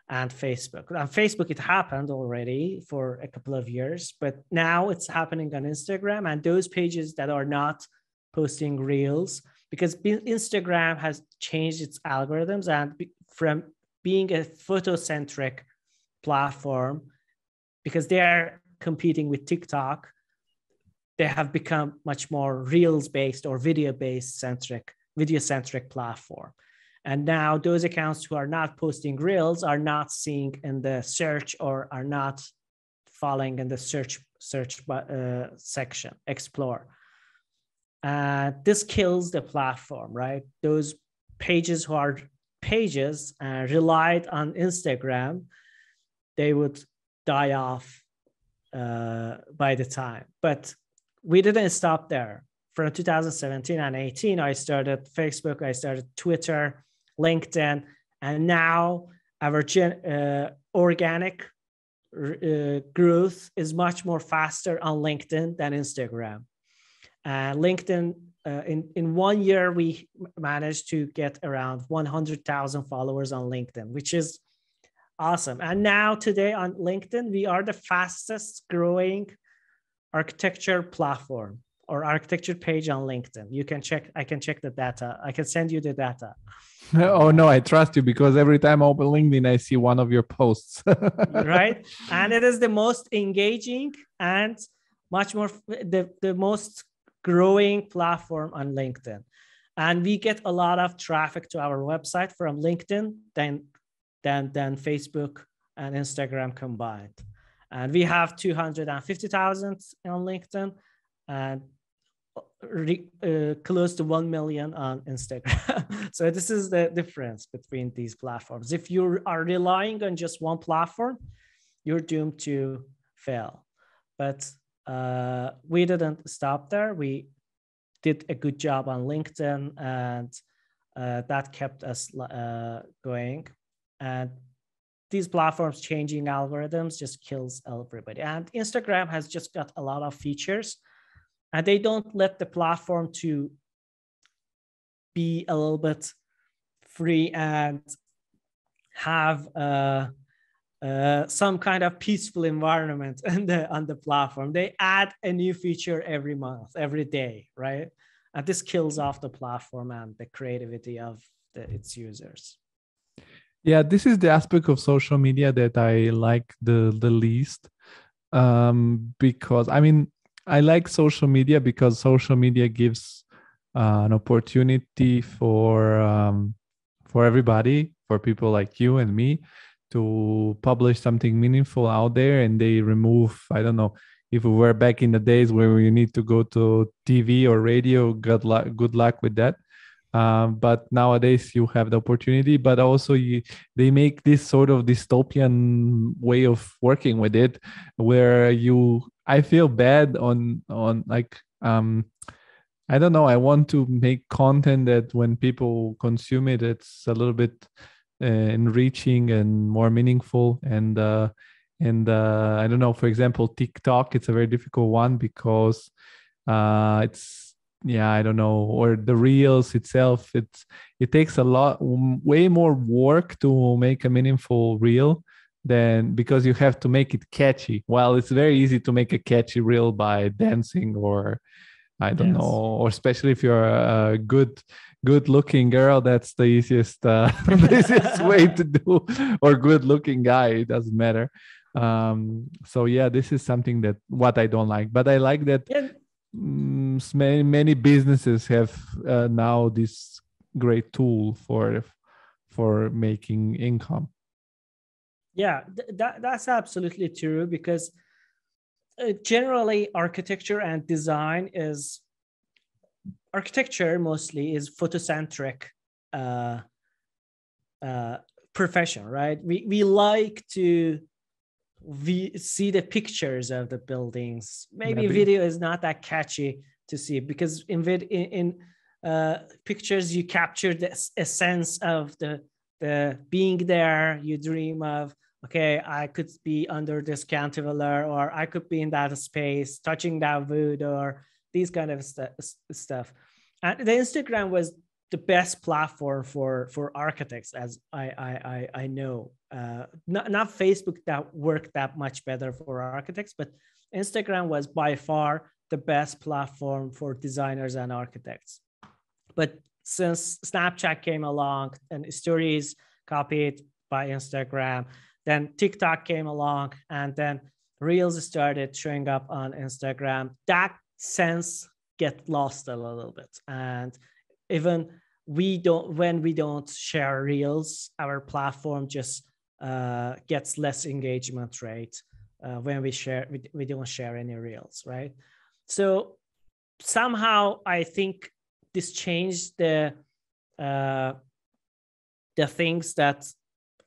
and Facebook. On Facebook, it happened already for a couple of years, but now it's happening on Instagram, and those pages that are not posting reels, because Instagram has changed its algorithms, and from being a photo-centric platform, because they are competing with TikTok, they have become much more reels-based or video-centric platform. And now those accounts who are not posting reels are not seeing in the search, or are not following in the search section, explore. This kills the platform, right? Those pages who are pages relied on Instagram, they would die off by the time. But we didn't stop there. From 2017 and 18, I started Facebook, I started Twitter, LinkedIn, and now our organic growth is much more faster on LinkedIn than Instagram. LinkedIn, in 1 year, we managed to get around 100,000 followers on LinkedIn, which is awesome. And now today on LinkedIn, we are the fastest growing architecture platform or architecture page on LinkedIn. You can check, I can check the data. I can send you the data. Oh no, I trust you, because every time I open LinkedIn, I see one of your posts. Right? And it is the most engaging and much more, the most growing platform on LinkedIn. And we get a lot of traffic to our website from LinkedIn than Facebook and Instagram combined. And we have 250,000 on LinkedIn and close to 1 million on Instagram. So this is the difference between these platforms. If you are relying on just one platform, you're doomed to fail. But we didn't stop there. We did a good job on LinkedIn, and that kept us going. And these platforms changing algorithms just kills everybody. And Instagram has just got a lot of features, and they don't let the platform to be a little bit free and have some kind of peaceful environment on the platform. They add a new feature every month, every day, right? And this kills off the platform and the creativity of its users. Yeah, this is the aspect of social media that I like the least. because I mean, I like social media because social media gives an opportunity for everybody, for people like you and me, to publish something meaningful out there. And they remove, I don't know, if we were back in the days where you need to go to TV or radio, good luck with that. But nowadays you have the opportunity, but also they make this sort of dystopian way of working with it, where I feel bad on like, I don't know. I want to make content that when people consume it, it's a little bit enriching and more meaningful. And I don't know. For example, TikTok, it's a very difficult one because it's, yeah, I don't know, or the reels itself. It takes a lot, way more work to make a meaningful reel than, because you have to make it catchy. Well, it's very easy to make a catchy reel by dancing, or I don't know, or especially if you're a good looking girl, that's the easiest the easiest way to do, or good looking guy, it doesn't matter. So yeah, this is something that what I don't like, but I like that many businesses have now this great tool for making income. Yeah, that's absolutely true, because generally architecture and design is, architecture mostly is photocentric profession, right? We like to see the pictures of the buildings. Maybe video is not that catchy to see, because in pictures you capture a sense of the being there. You dream of, okay, I could be under this cantilever, or I could be in that space, touching that wood, or these kind of stuff. And the Instagram was the best platform for architects, as I know. Not Facebook that worked that much better for architects, but Instagram was by far the best platform for designers and architects. But since Snapchat came along and stories copied by Instagram, then TikTok came along, and then Reels started showing up on Instagram. That sense get lost a little bit. And even when we don't share Reels, our platform just gets less engagement rate when we don't share any Reels, right? So somehow I think this changed the things that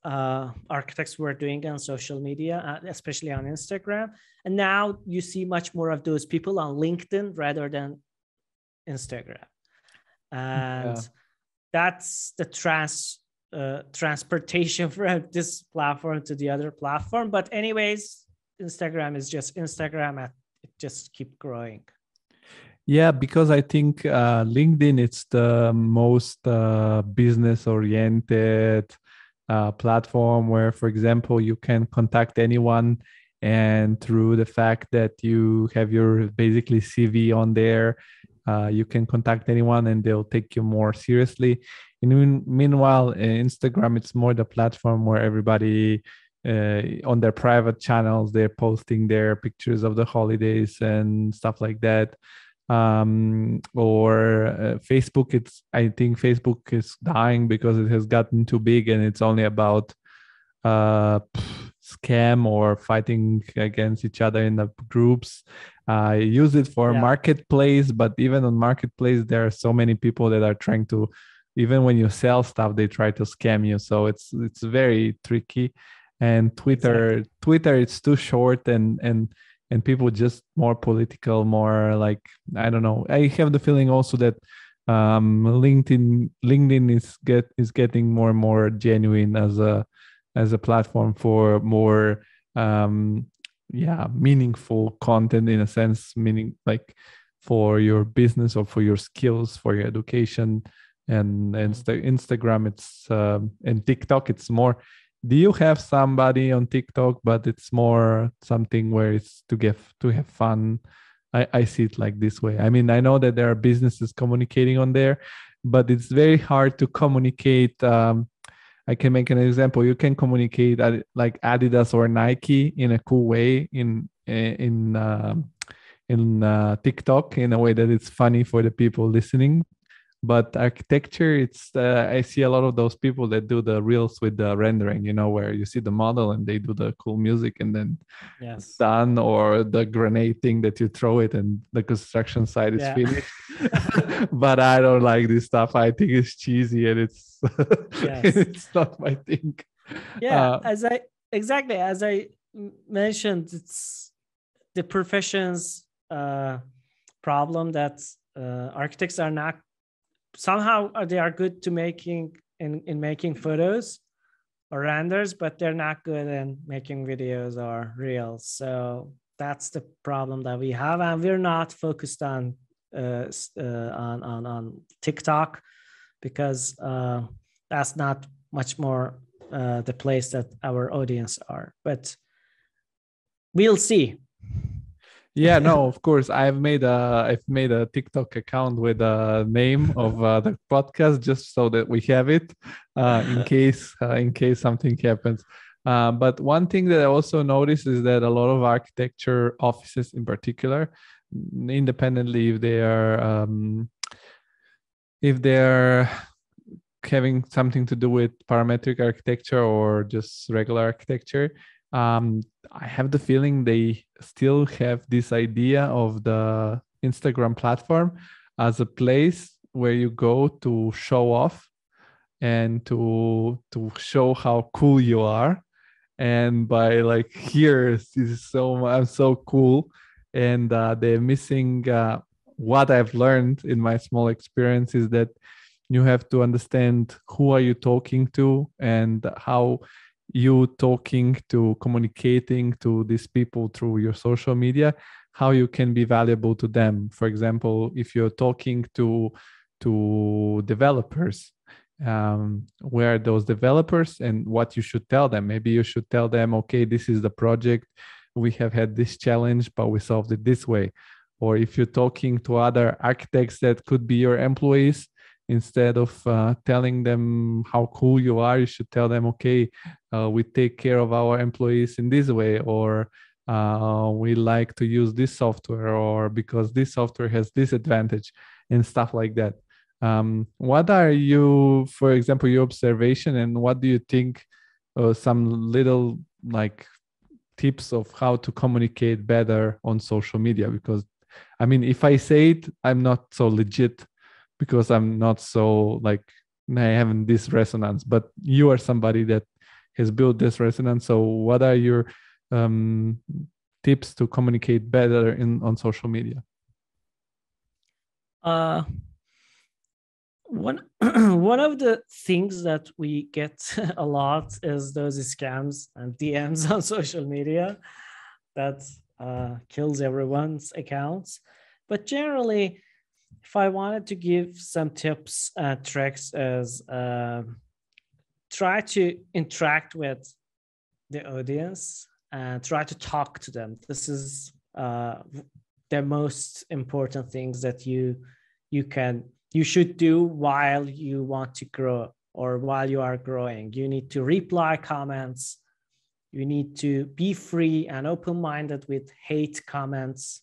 architects were doing on social media, especially on Instagram. And now you see much more of those people on LinkedIn rather than Instagram. And that's the transportation from this platform to the other platform. But anyways, Instagram is just Instagram, and it just keep growing. Yeah, because I think LinkedIn, it's the most business-oriented platform where, for example, you can contact anyone, and through the fact that you have your basically CV on there, you can contact anyone and they'll take you more seriously. And meanwhile, Instagram, it's more the platform where everybody on their private channels, they're posting their pictures of the holidays and stuff like that. Facebook, I think Facebook is dying because it has gotten too big and it's only about scam or fighting against each other in the groups. I use it for marketplace, but even on marketplace, there are so many people that are trying to, even when you sell stuff, they try to scam you. So it's very tricky. And Twitter, it's too short and people just more political, more like, I don't know. I have the feeling also that LinkedIn is getting more and more genuine as a platform for more meaningful content, in a sense, meaning like for your business or for your skills, for your education. And Instagram, it's and TikTok, it's more. Do you have somebody on TikTok, but it's more something where it's to have fun? I see it like this way. I mean, I know that there are businesses communicating on there, but it's very hard to communicate I can make an example. You can communicate like Adidas or Nike in a cool way in TikTok in a way that it's funny for the people listening. But architecture, it's I see a lot of those people that do the reels with the rendering, where you see the model and they do the cool music and then it's Yes. done, or the grenade thing that you throw it and the construction site is finished. But I don't like this stuff. I think it's cheesy and it's it's not my thing. Yeah, as I mentioned, it's the profession's problem that architects are not somehow they are good to making photos or renders, but they're not good in making videos or reels. So that's the problem that we have, and we're not focused on TikTok because that's not much more the place that our audience are. But we'll see. Yeah, no, of course. I've made a TikTok account with the name of the podcast just so that we have it in case something happens. But one thing that I also noticed is that a lot of architecture offices, in particular, independently if they're having something to do with parametric architecture or just regular architecture, I have the feeling they still have this idea of the Instagram platform as a place where you go to show off and to show how cool you are. And by like, here, I'm so cool. And they're missing what I've learned in my small experience is that you have to understand who are you talking to and how you communicating to these people through your social media, how you can be valuable to them. For example, if you're talking to developers, where are those developers and what you should tell them. Maybe you should tell them, okay, this is the project, we have had this challenge, but we solved it this way. Or if you're talking to other architects that could be your employees, instead of telling them how cool you are, you should tell them, okay, we take care of our employees in this way, or we like to use this software, or because this software has this advantage, and stuff like that. What are you, for example, your observation, and what do you think some little like tips of how to communicate better on social media? Because I mean, if I say it, I'm not so legit, because I'm not so like, I haven't this resonance, but you are somebody that has built this resonance. So what are your tips to communicate better on social media? One of the things that we get a lot is those scams and DMs on social media that kills everyone's accounts. But generally, if I wanted to give some tips and tricks, is try to interact with the audience and try to talk to them. This is the most important things that you should do while you want to grow or while you are growing. You need to reply comments. You need to be free and open-minded with hate comments.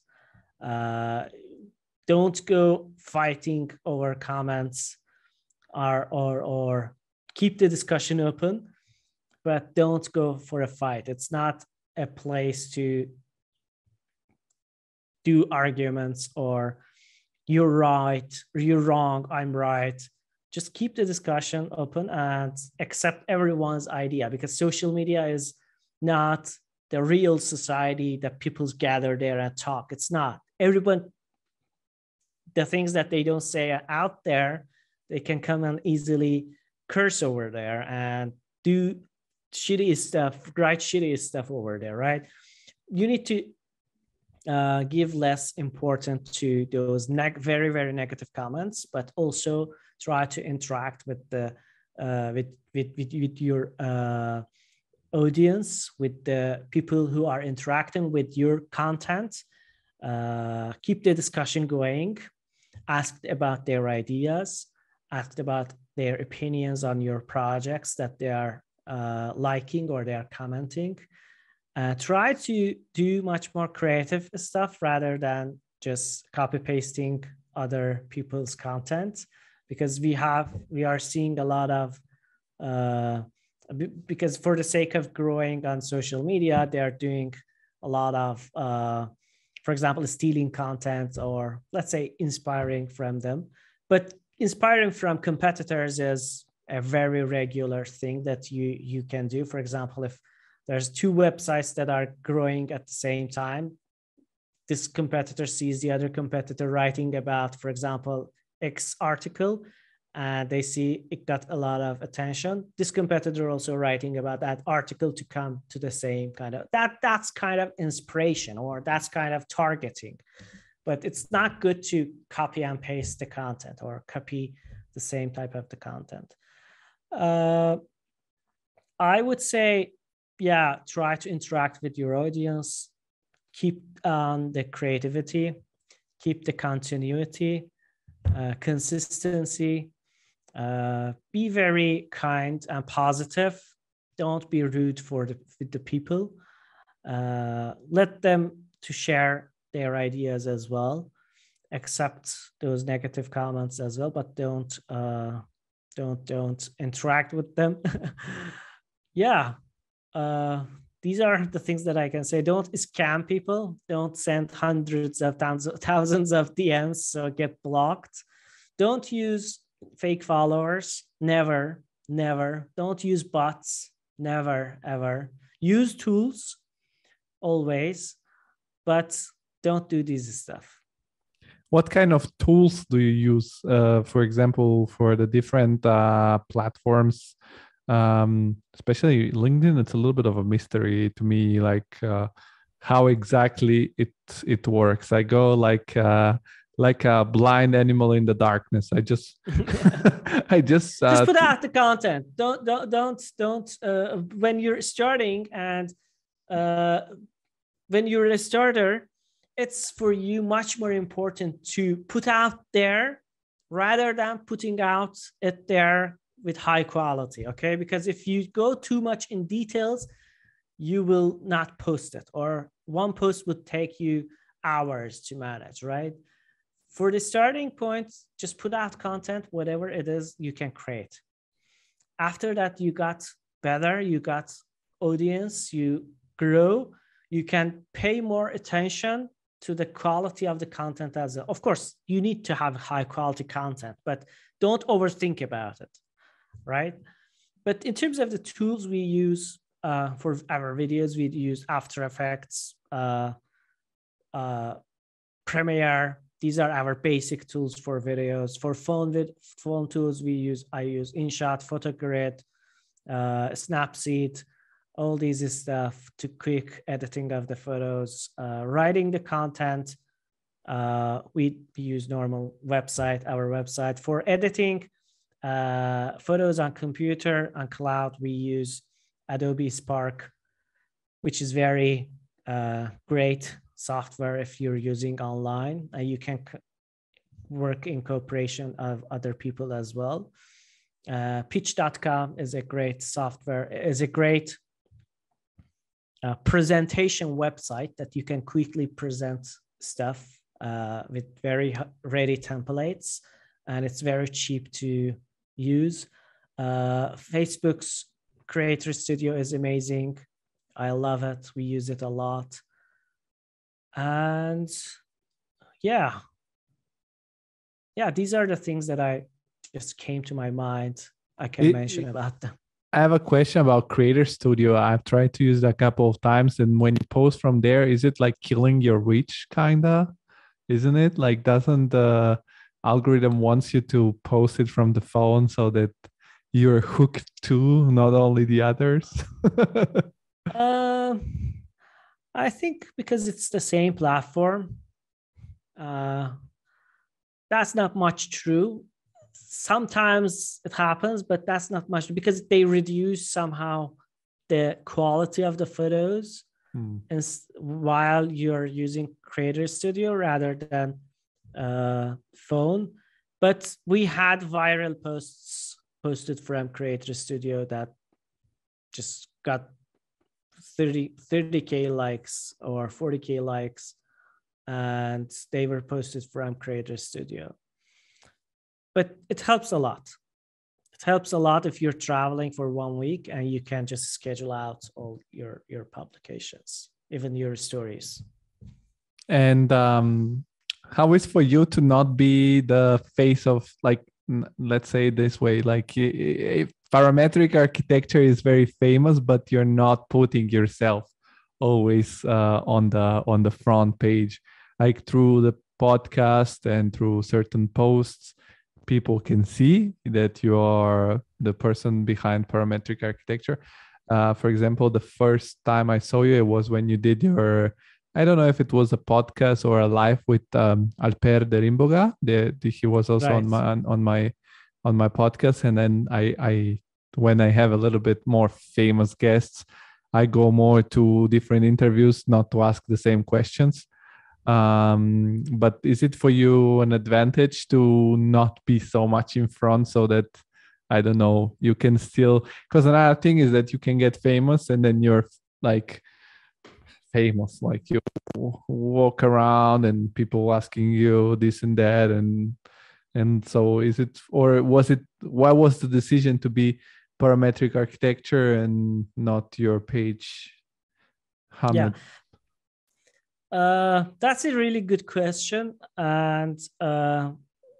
Don't go fighting over comments, or keep the discussion open, but don't go for a fight. It's not a place to do arguments or you're right, you're wrong, I'm right. Just keep the discussion open and accept everyone's idea, because social media is not the real society that people gather there and talk. It's not. Everyone, the things that they don't say out there, they can come and easily curse over there and do shitty stuff, write shitty stuff over there, right? You need to give less importance to those very, very negative comments, but also try to interact with the with your audience, with the people who are interacting with your content. Keep the discussion going. Ask about their ideas, asked about their opinions on your projects that they are liking or they are commenting. Try to do much more creative stuff rather than just copy pasting other people's content, because we are seeing a lot of because for the sake of growing on social media, they are doing a lot of for example, stealing content, or let's say inspiring from them. But inspiring from competitors is a very regular thing that you can do. For example, if there's two websites that are growing at the same time, this competitor sees the other competitor writing about, for example, X article, and they see it got a lot of attention. This competitor also writing about that article to come to the same kind of, that's kind of inspiration, or that's kind of targeting. But it's not good to copy and paste the content or copy the same type of the content. I would say, yeah, try to interact with your audience, keep the creativity, keep the continuity, consistency, be very kind and positive. Don't be rude with the people. Let them to share their ideas as well. Accept those negative comments as well, but don't interact with them. Yeah. These are the things that I can say. Don't scam people. Don't send hundreds of thousands of DMs so get blocked. Don't use fake followers. Never. Don't use bots. Never, ever. Use tools always, but don't do this stuff. What kind of tools do you use, for example, for the different platforms? Especially LinkedIn, it's a little bit of a mystery to me, like how exactly it works. I go like a blind animal in the darkness. I just just put out the content. Don't when you're starting, and when you're a starter, it's for you much more important to put out there rather than putting out it there with high quality, okay? Because if you go too much in details, you will not post it, or one post would take you hours to manage, right? For the starting point, just put out content, whatever it is you can create. After that, you got better, you got audience, you grow, you can pay more attention to the quality of the content as well. Of course, you need to have high quality content, but don't overthink about it, right? But in terms of the tools we use for our videos, we use After Effects, Premiere. These are our basic tools for videos. For phone tools, I use InShot, PhotoGrid, Snapseed, all these stuff to quick editing of the photos. Writing the content, we use normal website, our website. For editing photos on computer, on cloud, we use Adobe Spark, which is very great software if you're using online. You can work in cooperation of other people as well. Pitch.com is a great software, is a great presentation website that you can quickly present stuff with very ready templates, and it's very cheap to use. Facebook's Creator Studio is amazing. I love it. We use it a lot. And yeah, these are the things that I just came to my mind. I can mention about them. I have a question about Creator Studio. I've tried to use it a couple of times, and when you post from there, is it like killing your reach, kinda? Isn't it? Like, doesn't the algorithm wants you to post it from the phone so that you're hooked to, not only the others? I think because it's the same platform, that's not much true. Sometimes it happens, but that's not much, because they reduce somehow the quality of the photos and while you're using Creator Studio rather than phone. But we had viral posts posted from Creator Studio that just got 30K likes or 40K likes, and they were posted from Creator Studio. But it helps a lot. It helps a lot if you're traveling for 1 week and you can just schedule out all your publications, even your stories. And how is for you to not be the face of, like, let's say it this way, like parametric architecture is very famous, but you're not putting yourself always on the front page, like through the podcast and through certain posts, people can see that you are the person behind parametric architecture. For example, the first time I saw you, it was when you did your, I don't know if it was a podcast or a live with Alper Derimboga. He was also Right. on my podcast. And then I when I have a little bit more famous guests, I go more to different interviews, not to ask the same questions. But is it for you an advantage to not be so much in front, so that, I don't know, you can still, because another thing is that you can get famous and then you're like famous, like you walk around and people asking you this and that, and so is it, or was it, why was the decision to be parametric architecture and not your page, Hamid? That's a really good question, and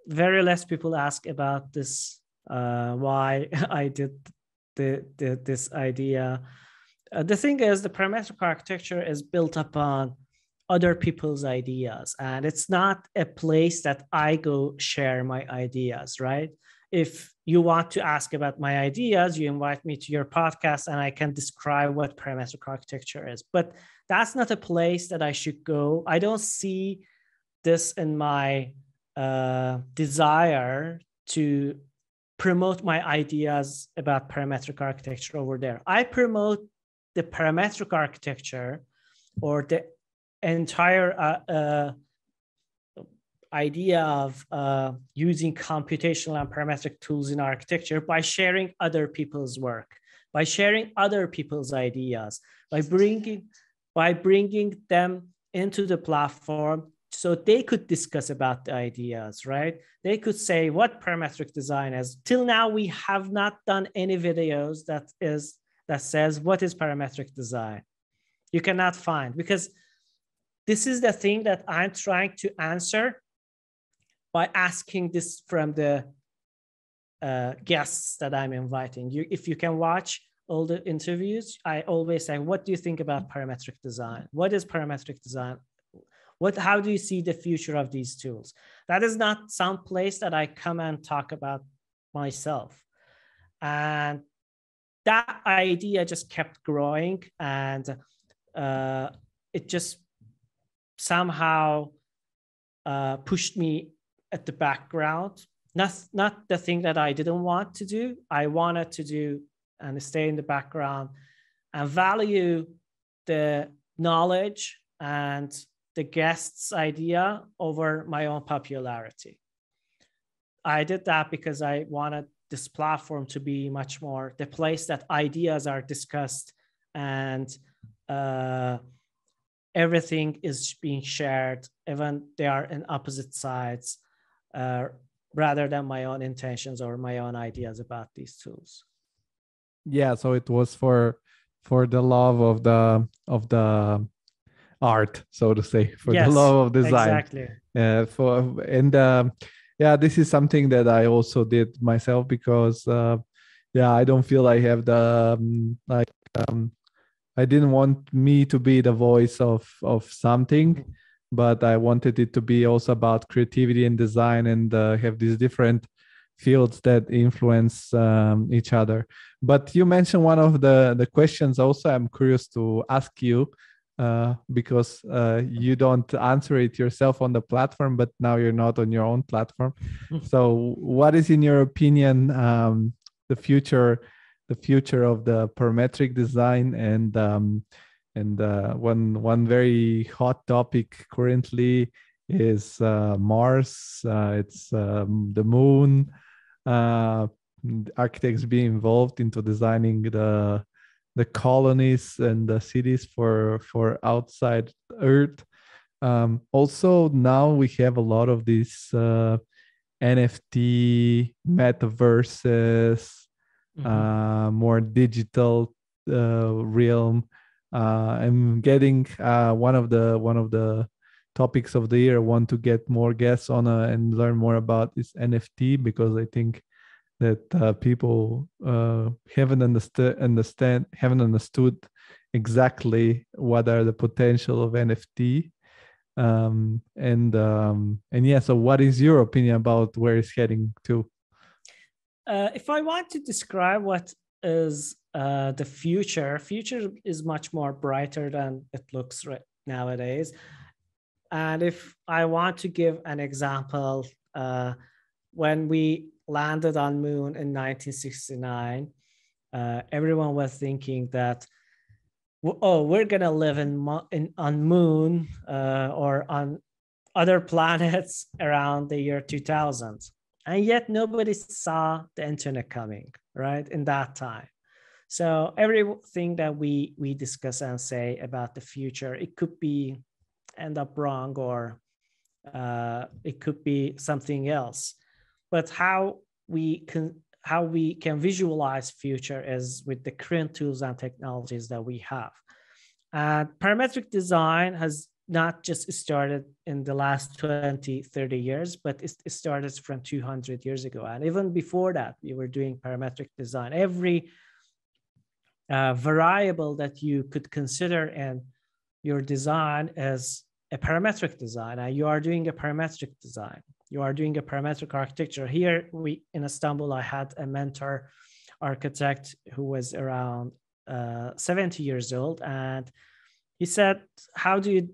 very less people ask about this. Why I did this idea. The thing is, the parametric architecture is built upon other people's ideas, and it's not a place that I go share my ideas, right? If you want to ask about my ideas, you invite me to your podcast and I can describe what parametric architecture is. But that's not a place that I should go. I don't see this in my desire to promote my ideas about parametric architecture over there. I promote the parametric architecture or the entire idea of using computational and parametric tools in architecture by sharing other people's work, by sharing other people's ideas, by bringing them into the platform so they could discuss about the ideas, right? They could say what parametric design is. Till now, we have not done any videos that says what is parametric design. You cannot find, because this is the thing that I'm trying to answer by asking this from the guests that I'm inviting. If you can watch all the interviews, I always say, what do you think about parametric design? What is parametric design? How do you see the future of these tools? That is not some place that I come and talk about myself. And that idea just kept growing, and it just somehow pushed me at the background. Not the thing that I didn't want to do. I wanted to do and stay in the background and value the knowledge and the guest's idea over my own popularity. I did that because I wanted this platform to be much more the place that ideas are discussed and everything is being shared, even they are in opposite sides, rather than my own intentions or my own ideas about these tools. Yeah, so it was for the love of the art, so to say, for the love of design. Exactly. Yeah, this is something that I also did myself, because I don't feel I have the I didn't want me to be the voice of something, but I wanted it to be also about creativity and design, and have these different fields that influence each other. But you mentioned one of the questions also I'm curious to ask you, because you don't answer it yourself on the platform, but now you're not on your own platform. So what is, in your opinion, the future of the parametric design, and one very hot topic currently is Mars. It's the moon. Architects being involved into designing the colonies and the cities for outside Earth. Also, now we have a lot of these NFT metaverses, more digital realm. I'm getting one of the topics of the year. I want to get more guests on and learn more about this NFT, because I think that people haven't understood exactly what are the potential of NFT. And yeah, so what is your opinion about where it's heading to? If I want to describe what is the future is much more brighter than it looks nowadays. And if I want to give an example, when we landed on moon in 1969, everyone was thinking that, oh, we're gonna live on moon or on other planets around the year 2000, and yet nobody saw the internet coming, right, in that time. So everything that we discuss and say about the future, it could be end up wrong, or it could be something else. But how we can visualize future is with the current tools and technologies that we have. And parametric design has not just started in the last 20, 30 years, but it started from 200 years ago. And even before that, we were doing parametric design. Every variable that you could consider in your design is a parametric design, and you are doing a parametric design. You are doing a parametric architecture. Here in Istanbul, I had a mentor architect who was around 70 years old, and he said, how do you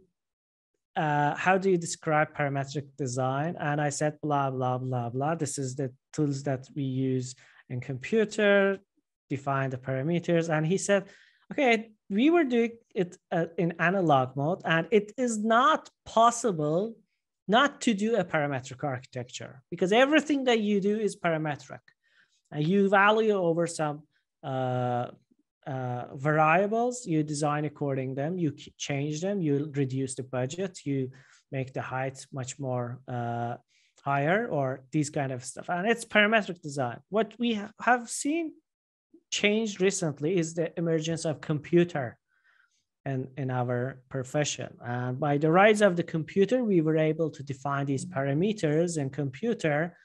describe parametric design? And I said, blah, blah, blah, blah. This is the tools that we use in computer, define the parameters. And he said, okay, we were doing it in analog mode, and it is not possible not to do a parametric architecture, because everything that you do is parametric, and you value over some variables, you design according them, you change them, you reduce the budget, you make the height much more higher, or these kind of stuff. And it's parametric design. What we have seen changed recently is the emergence of computer in our profession. And by the rise of the computer, we were able to define these parameters in computer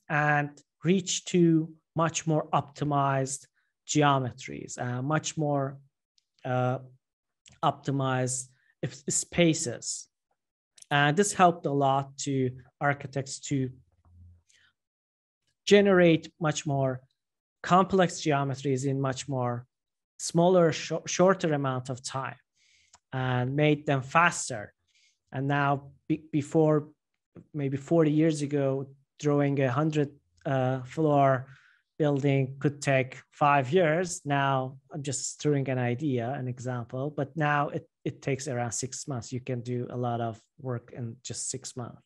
and reach to much more optimized geometries, much more optimized spaces. And this helped a lot to architects to generate much more complex geometries in much more smaller, shorter amount of time, and made them faster. And now, before maybe 40 years ago, drawing a 100-floor building could take 5 years. Now, I'm just throwing an example, but now it takes around 6 months. You can do a lot of work in just 6 months.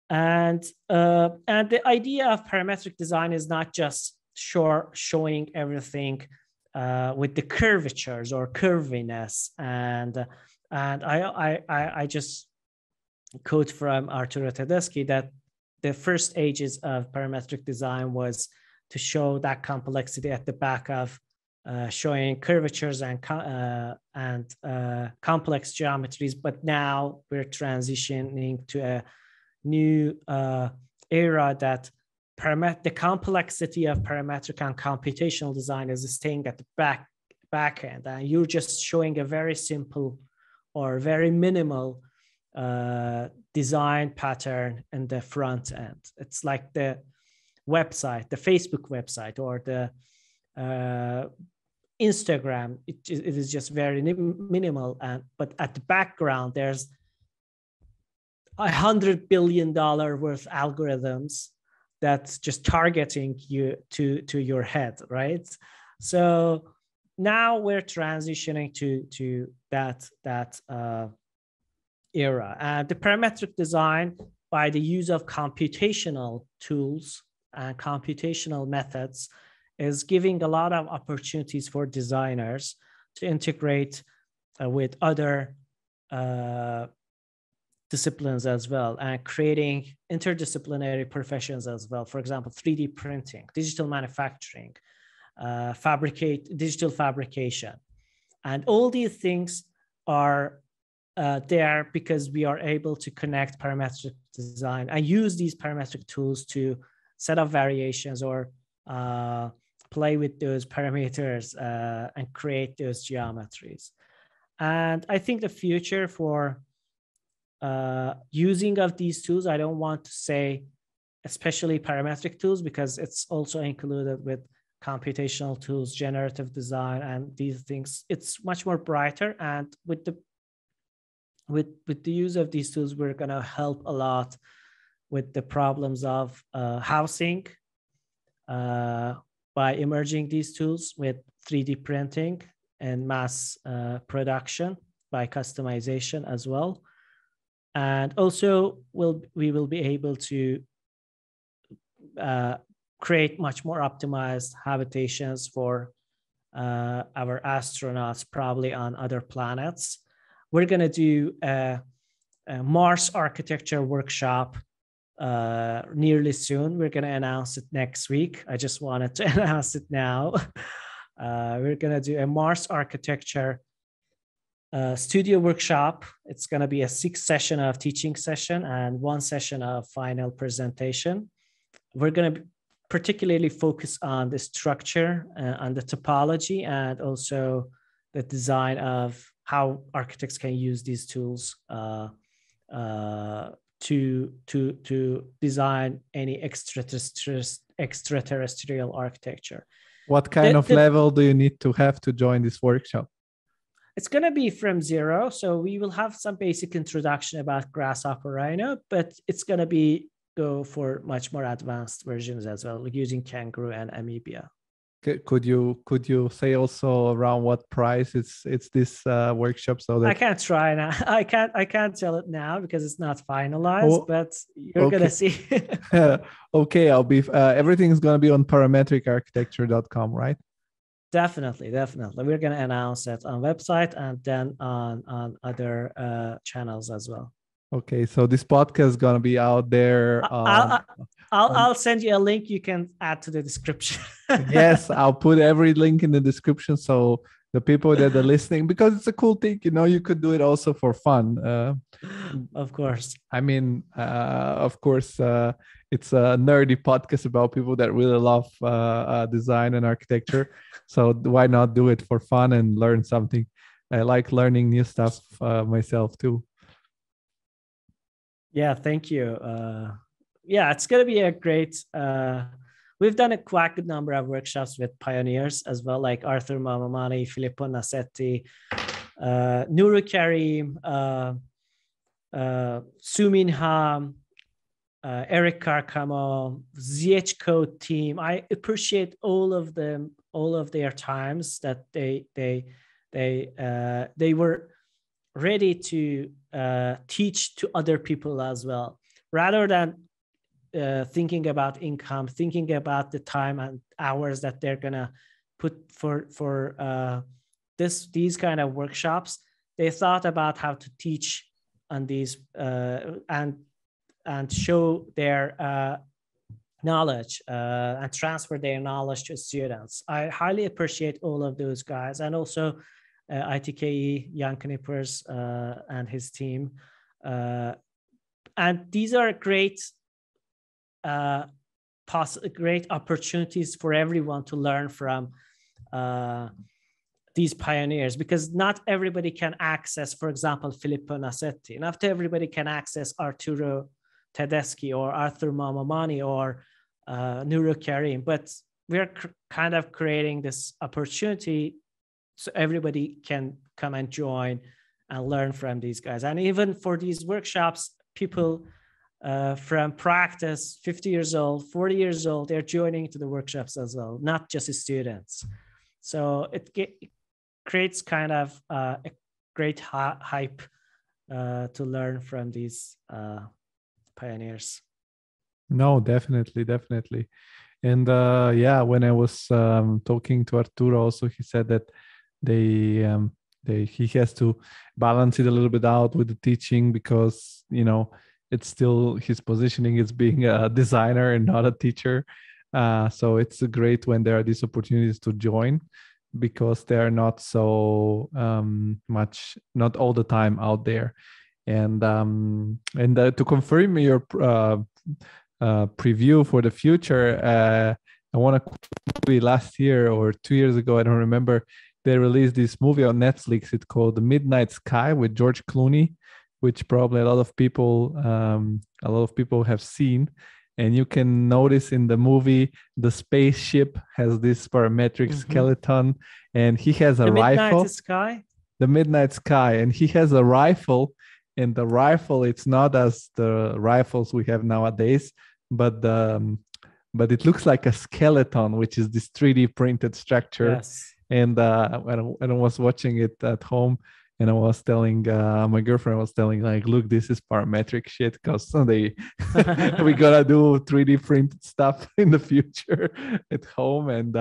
And the idea of parametric design is not just showing everything with the curvatures or curviness. And I just quote from Arturo Tedeschi that the first stages of parametric design was to show that complexity at the back of showing curvatures and complex geometries. But now we're transitioning to a new era that the complexity of parametric and computational design is staying at the back end, and you're just showing a very simple or very minimal design pattern in the front end. It's like the website, the Facebook website, or the Instagram. It is just very minimal, but at the background there's $100 billion worth algorithms that's just targeting you to your head, right? So now we're transitioning to that era. And the parametric design, by the use of computational tools and computational methods, is giving a lot of opportunities for designers to integrate with other disciplines as well, and creating interdisciplinary professions as well. For example, 3D printing, digital manufacturing, digital fabrication. And all these things are there because we are able to connect parametric design and use these parametric tools to set up variations or play with those parameters and create those geometries. And I think the future for using of these tools, I don't want to say especially parametric tools, because it's also included with computational tools, generative design, and these things. It's much more brighter, and with the use of these tools, we're going to help a lot with the problems of housing by emerging these tools with 3D printing and mass production by customization as well. And also we will be able to create much more optimized habitations for our astronauts, probably on other planets. We're going to do a Mars architecture workshop nearly soon. We're going to announce it next week. I just wanted to announce it now. We're going to do a Mars architecture studio workshop. It's going to be a 6-session of teaching session and 1 session of final presentation. We're going to particularly focus on the structure, on the topology, and also the design of how architects can use these tools to design any extraterrestrial architecture. What kind of level do you need to have to join this workshop? It's going to be from 0. So we will have some basic introduction about Grasshopper Rhino, but it's going to go for much more advanced versions as well, like using Kangaroo and Amebia. Could you say also around what price it's this workshop, so that I can't try now. I can't tell it now because it's not finalized, but you're gonna see. Okay, I'll be everything's gonna be on parametricarchitecture.com, right? Definitely. We're gonna announce it on website and then on other channels as well. Okay, so this podcast is gonna be out there. I'll send you a link you can add to the description. Yes, I'll put every link in the description so the people that are listening, because it's a cool thing, you could do it also for fun. Of course. I mean, of course, it's a nerdy podcast about people that really love design and architecture. So why not do it for fun and learn something? I like learning new stuff myself too. Yeah, thank you. Yeah, it's going to be a great, we've done a quite good number of workshops with pioneers as well, like Arthur Mamamani, Filippo Nassetti, Nuru Karim, Sumin Ham, Eric Carcamo, ZHCode team. I appreciate all of them, all of their times that they were ready to teach to other people as well, rather than thinking about income, thinking about the time and hours that they're gonna put for these kind of workshops. They thought about how to teach on these and show their knowledge and transfer their knowledge to students. I highly appreciate all of those guys, and also ITKE, Jan Knippers and his team. And these are great opportunities for everyone to learn from these pioneers, because not everybody can access, for example, Filippo Nassetti. Not everybody can access Arturo Tedeschi or Arthur Mamamani or Nuru Karim, but we're kind of creating this opportunity so everybody can come and join and learn from these guys. And even for these workshops, people from practice, 50 years old, 40 years old, they're joining to the workshops as well, not just students. So it creates kind of a great hype to learn from these pioneers. No, definitely. And when I was talking to Arturo, also he said that they he has to balance it a little bit out with the teaching, because it's still his positioning is being a designer and not a teacher. So it's great when there are these opportunities to join, because they're not so much, not all the time out there. And to confirm your preview for the future, I want to movie last year or 2 years ago, I don't remember. They released this movie on Netflix. It's called The Midnight Sky with George Clooney, which probably a lot of people have seen. And you can notice in the movie, the spaceship has this parametric skeleton, and he has a rifle. Midnight Sky? The Midnight Sky, and he has a rifle. And the rifle, it's not as the rifles we have nowadays, but it looks like a skeleton, which is this 3D printed structure. Yes. And when I was watching it at home, and I was telling my girlfriend, like, look, this is parametric shit, because someday we gotta do 3D printed stuff in the future at home. And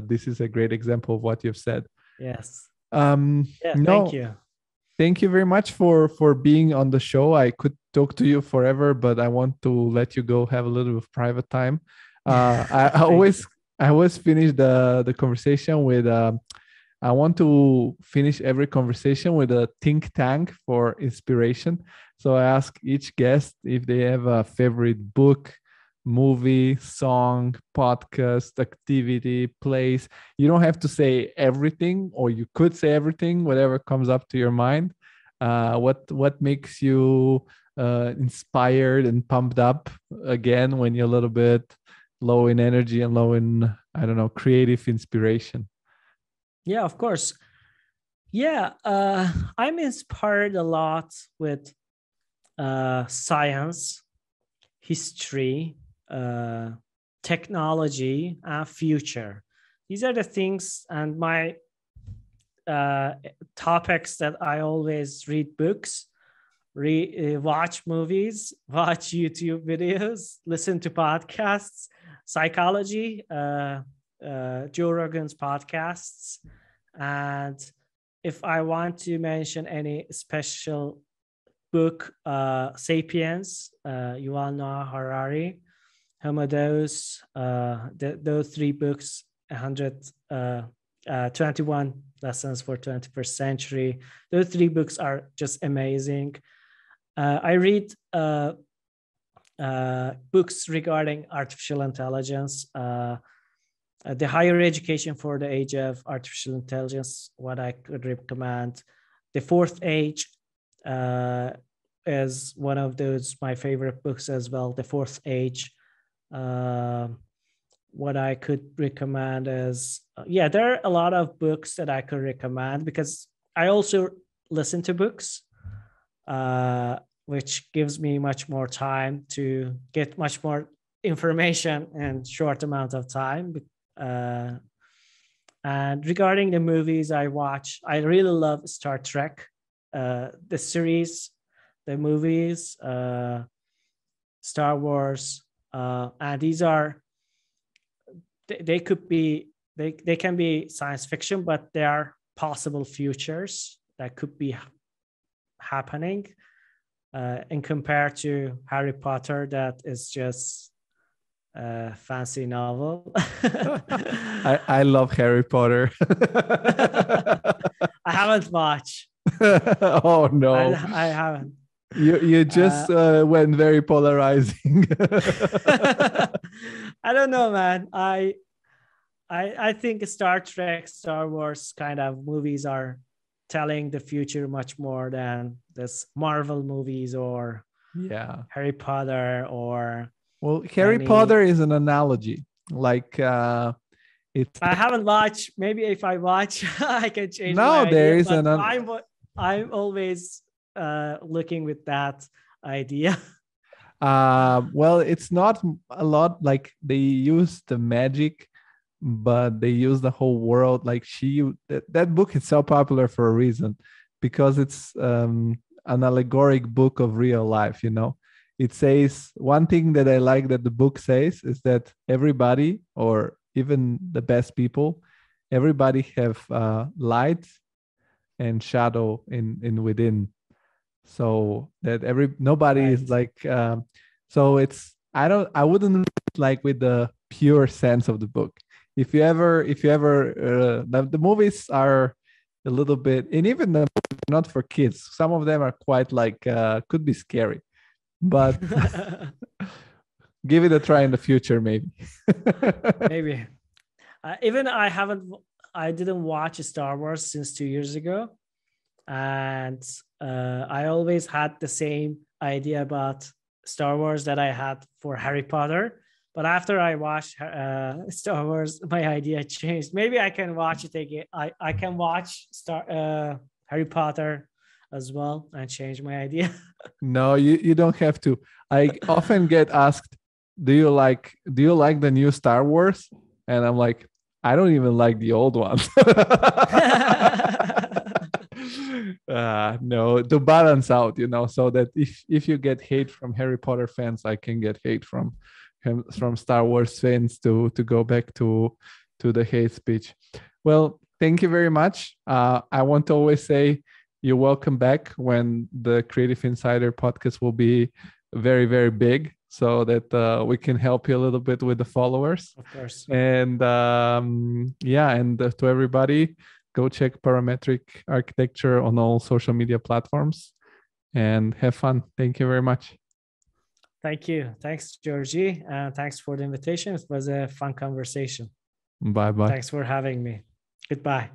this is a great example of what you've said. Yes. Thank you. Thank you very much for being on the show. I could talk to you forever, but I want to let you go have a little bit of private time. I always finish the conversation with I want to finish every conversation with a think tank for inspiration. So I ask each guest if they have a favorite book, movie, song, podcast, activity, place. You don't have to say everything, or you could say everything, whatever comes up to your mind. What makes you inspired and pumped up again when you're a little bit low in energy and low in, I don't know, creative inspiration? Yeah, of course. Yeah, I'm inspired a lot with science, history, technology, and future. These are the things and my topics that I always read books, watch movies, watch YouTube videos, listen to podcasts, psychology, Joe Rogan's podcasts. And if I want to mention any special book, Sapiens, Yuval Noah Harari, Homo Deus, those three books, 21 Lessons for 21st Century. Those three books are just amazing. I read books regarding artificial intelligence, the higher education for the age of artificial intelligence, what I could recommend. The Fourth Age is one of those, my favorite books as well, The Fourth Age. What I could recommend is, there are a lot of books that I could recommend, because I also listen to books, which gives me much more time to get much more information in short amount of time. And regarding the movies I watch, I really love Star Trek, the series, the movies, Star Wars, and these are, they can be science fiction, but they are possible futures that could be happening, in compared to Harry Potter, that is just a fancy novel. I love Harry Potter. I haven't watched. Oh no, I haven't. You just went very polarizing. I don't know, man. I think Star Trek, Star Wars kind of movies are telling the future much more than this Marvel movies or Harry Potter or. Well, Harry Potter is an analogy. Like it's. I haven't watched. Maybe if I watch, I can change. No, there is an. I'm always looking with that idea. Well, it's not a lot. Like they use the magic, but they use the whole world. Like that book is so popular for a reason, because it's an allegoric book of real life, you know. It says one thing that I like that the book says is that everybody, or even the best people, everybody have light and shadow in within, so that nobody Right. is like so it's I wouldn't read it like with the pure sense of the book. If you ever the movies are a little bit, and even the not for kids, some of them are quite like could be scary, but give it a try in the future, maybe. Maybe. Even I didn't watch Star Wars since 2 years ago. And I always had the same idea about Star Wars that I had for Harry Potter. But after I watched Star Wars, my idea changed. Maybe I can watch it again. I can watch Harry Potter as well and change my idea. No, you don't have to. I often get asked, do you like the new Star Wars? And I'm like, I don't even like the old ones. No, to balance out, you know, so that if you get hate from Harry Potter fans, I can get hate from Star Wars fans to go back to the hate speech. Well, thank you very much. I want to always say you're welcome back when the Creative Insider podcast will be very, very big, so that we can help you a little bit with the followers. Of course. And to everybody, go check Parametric Architecture on all social media platforms and have fun. Thank you very much. Thank you. Thanks, Georgi. And thanks for the invitation. It was a fun conversation. Bye-bye. Thanks for having me. Goodbye.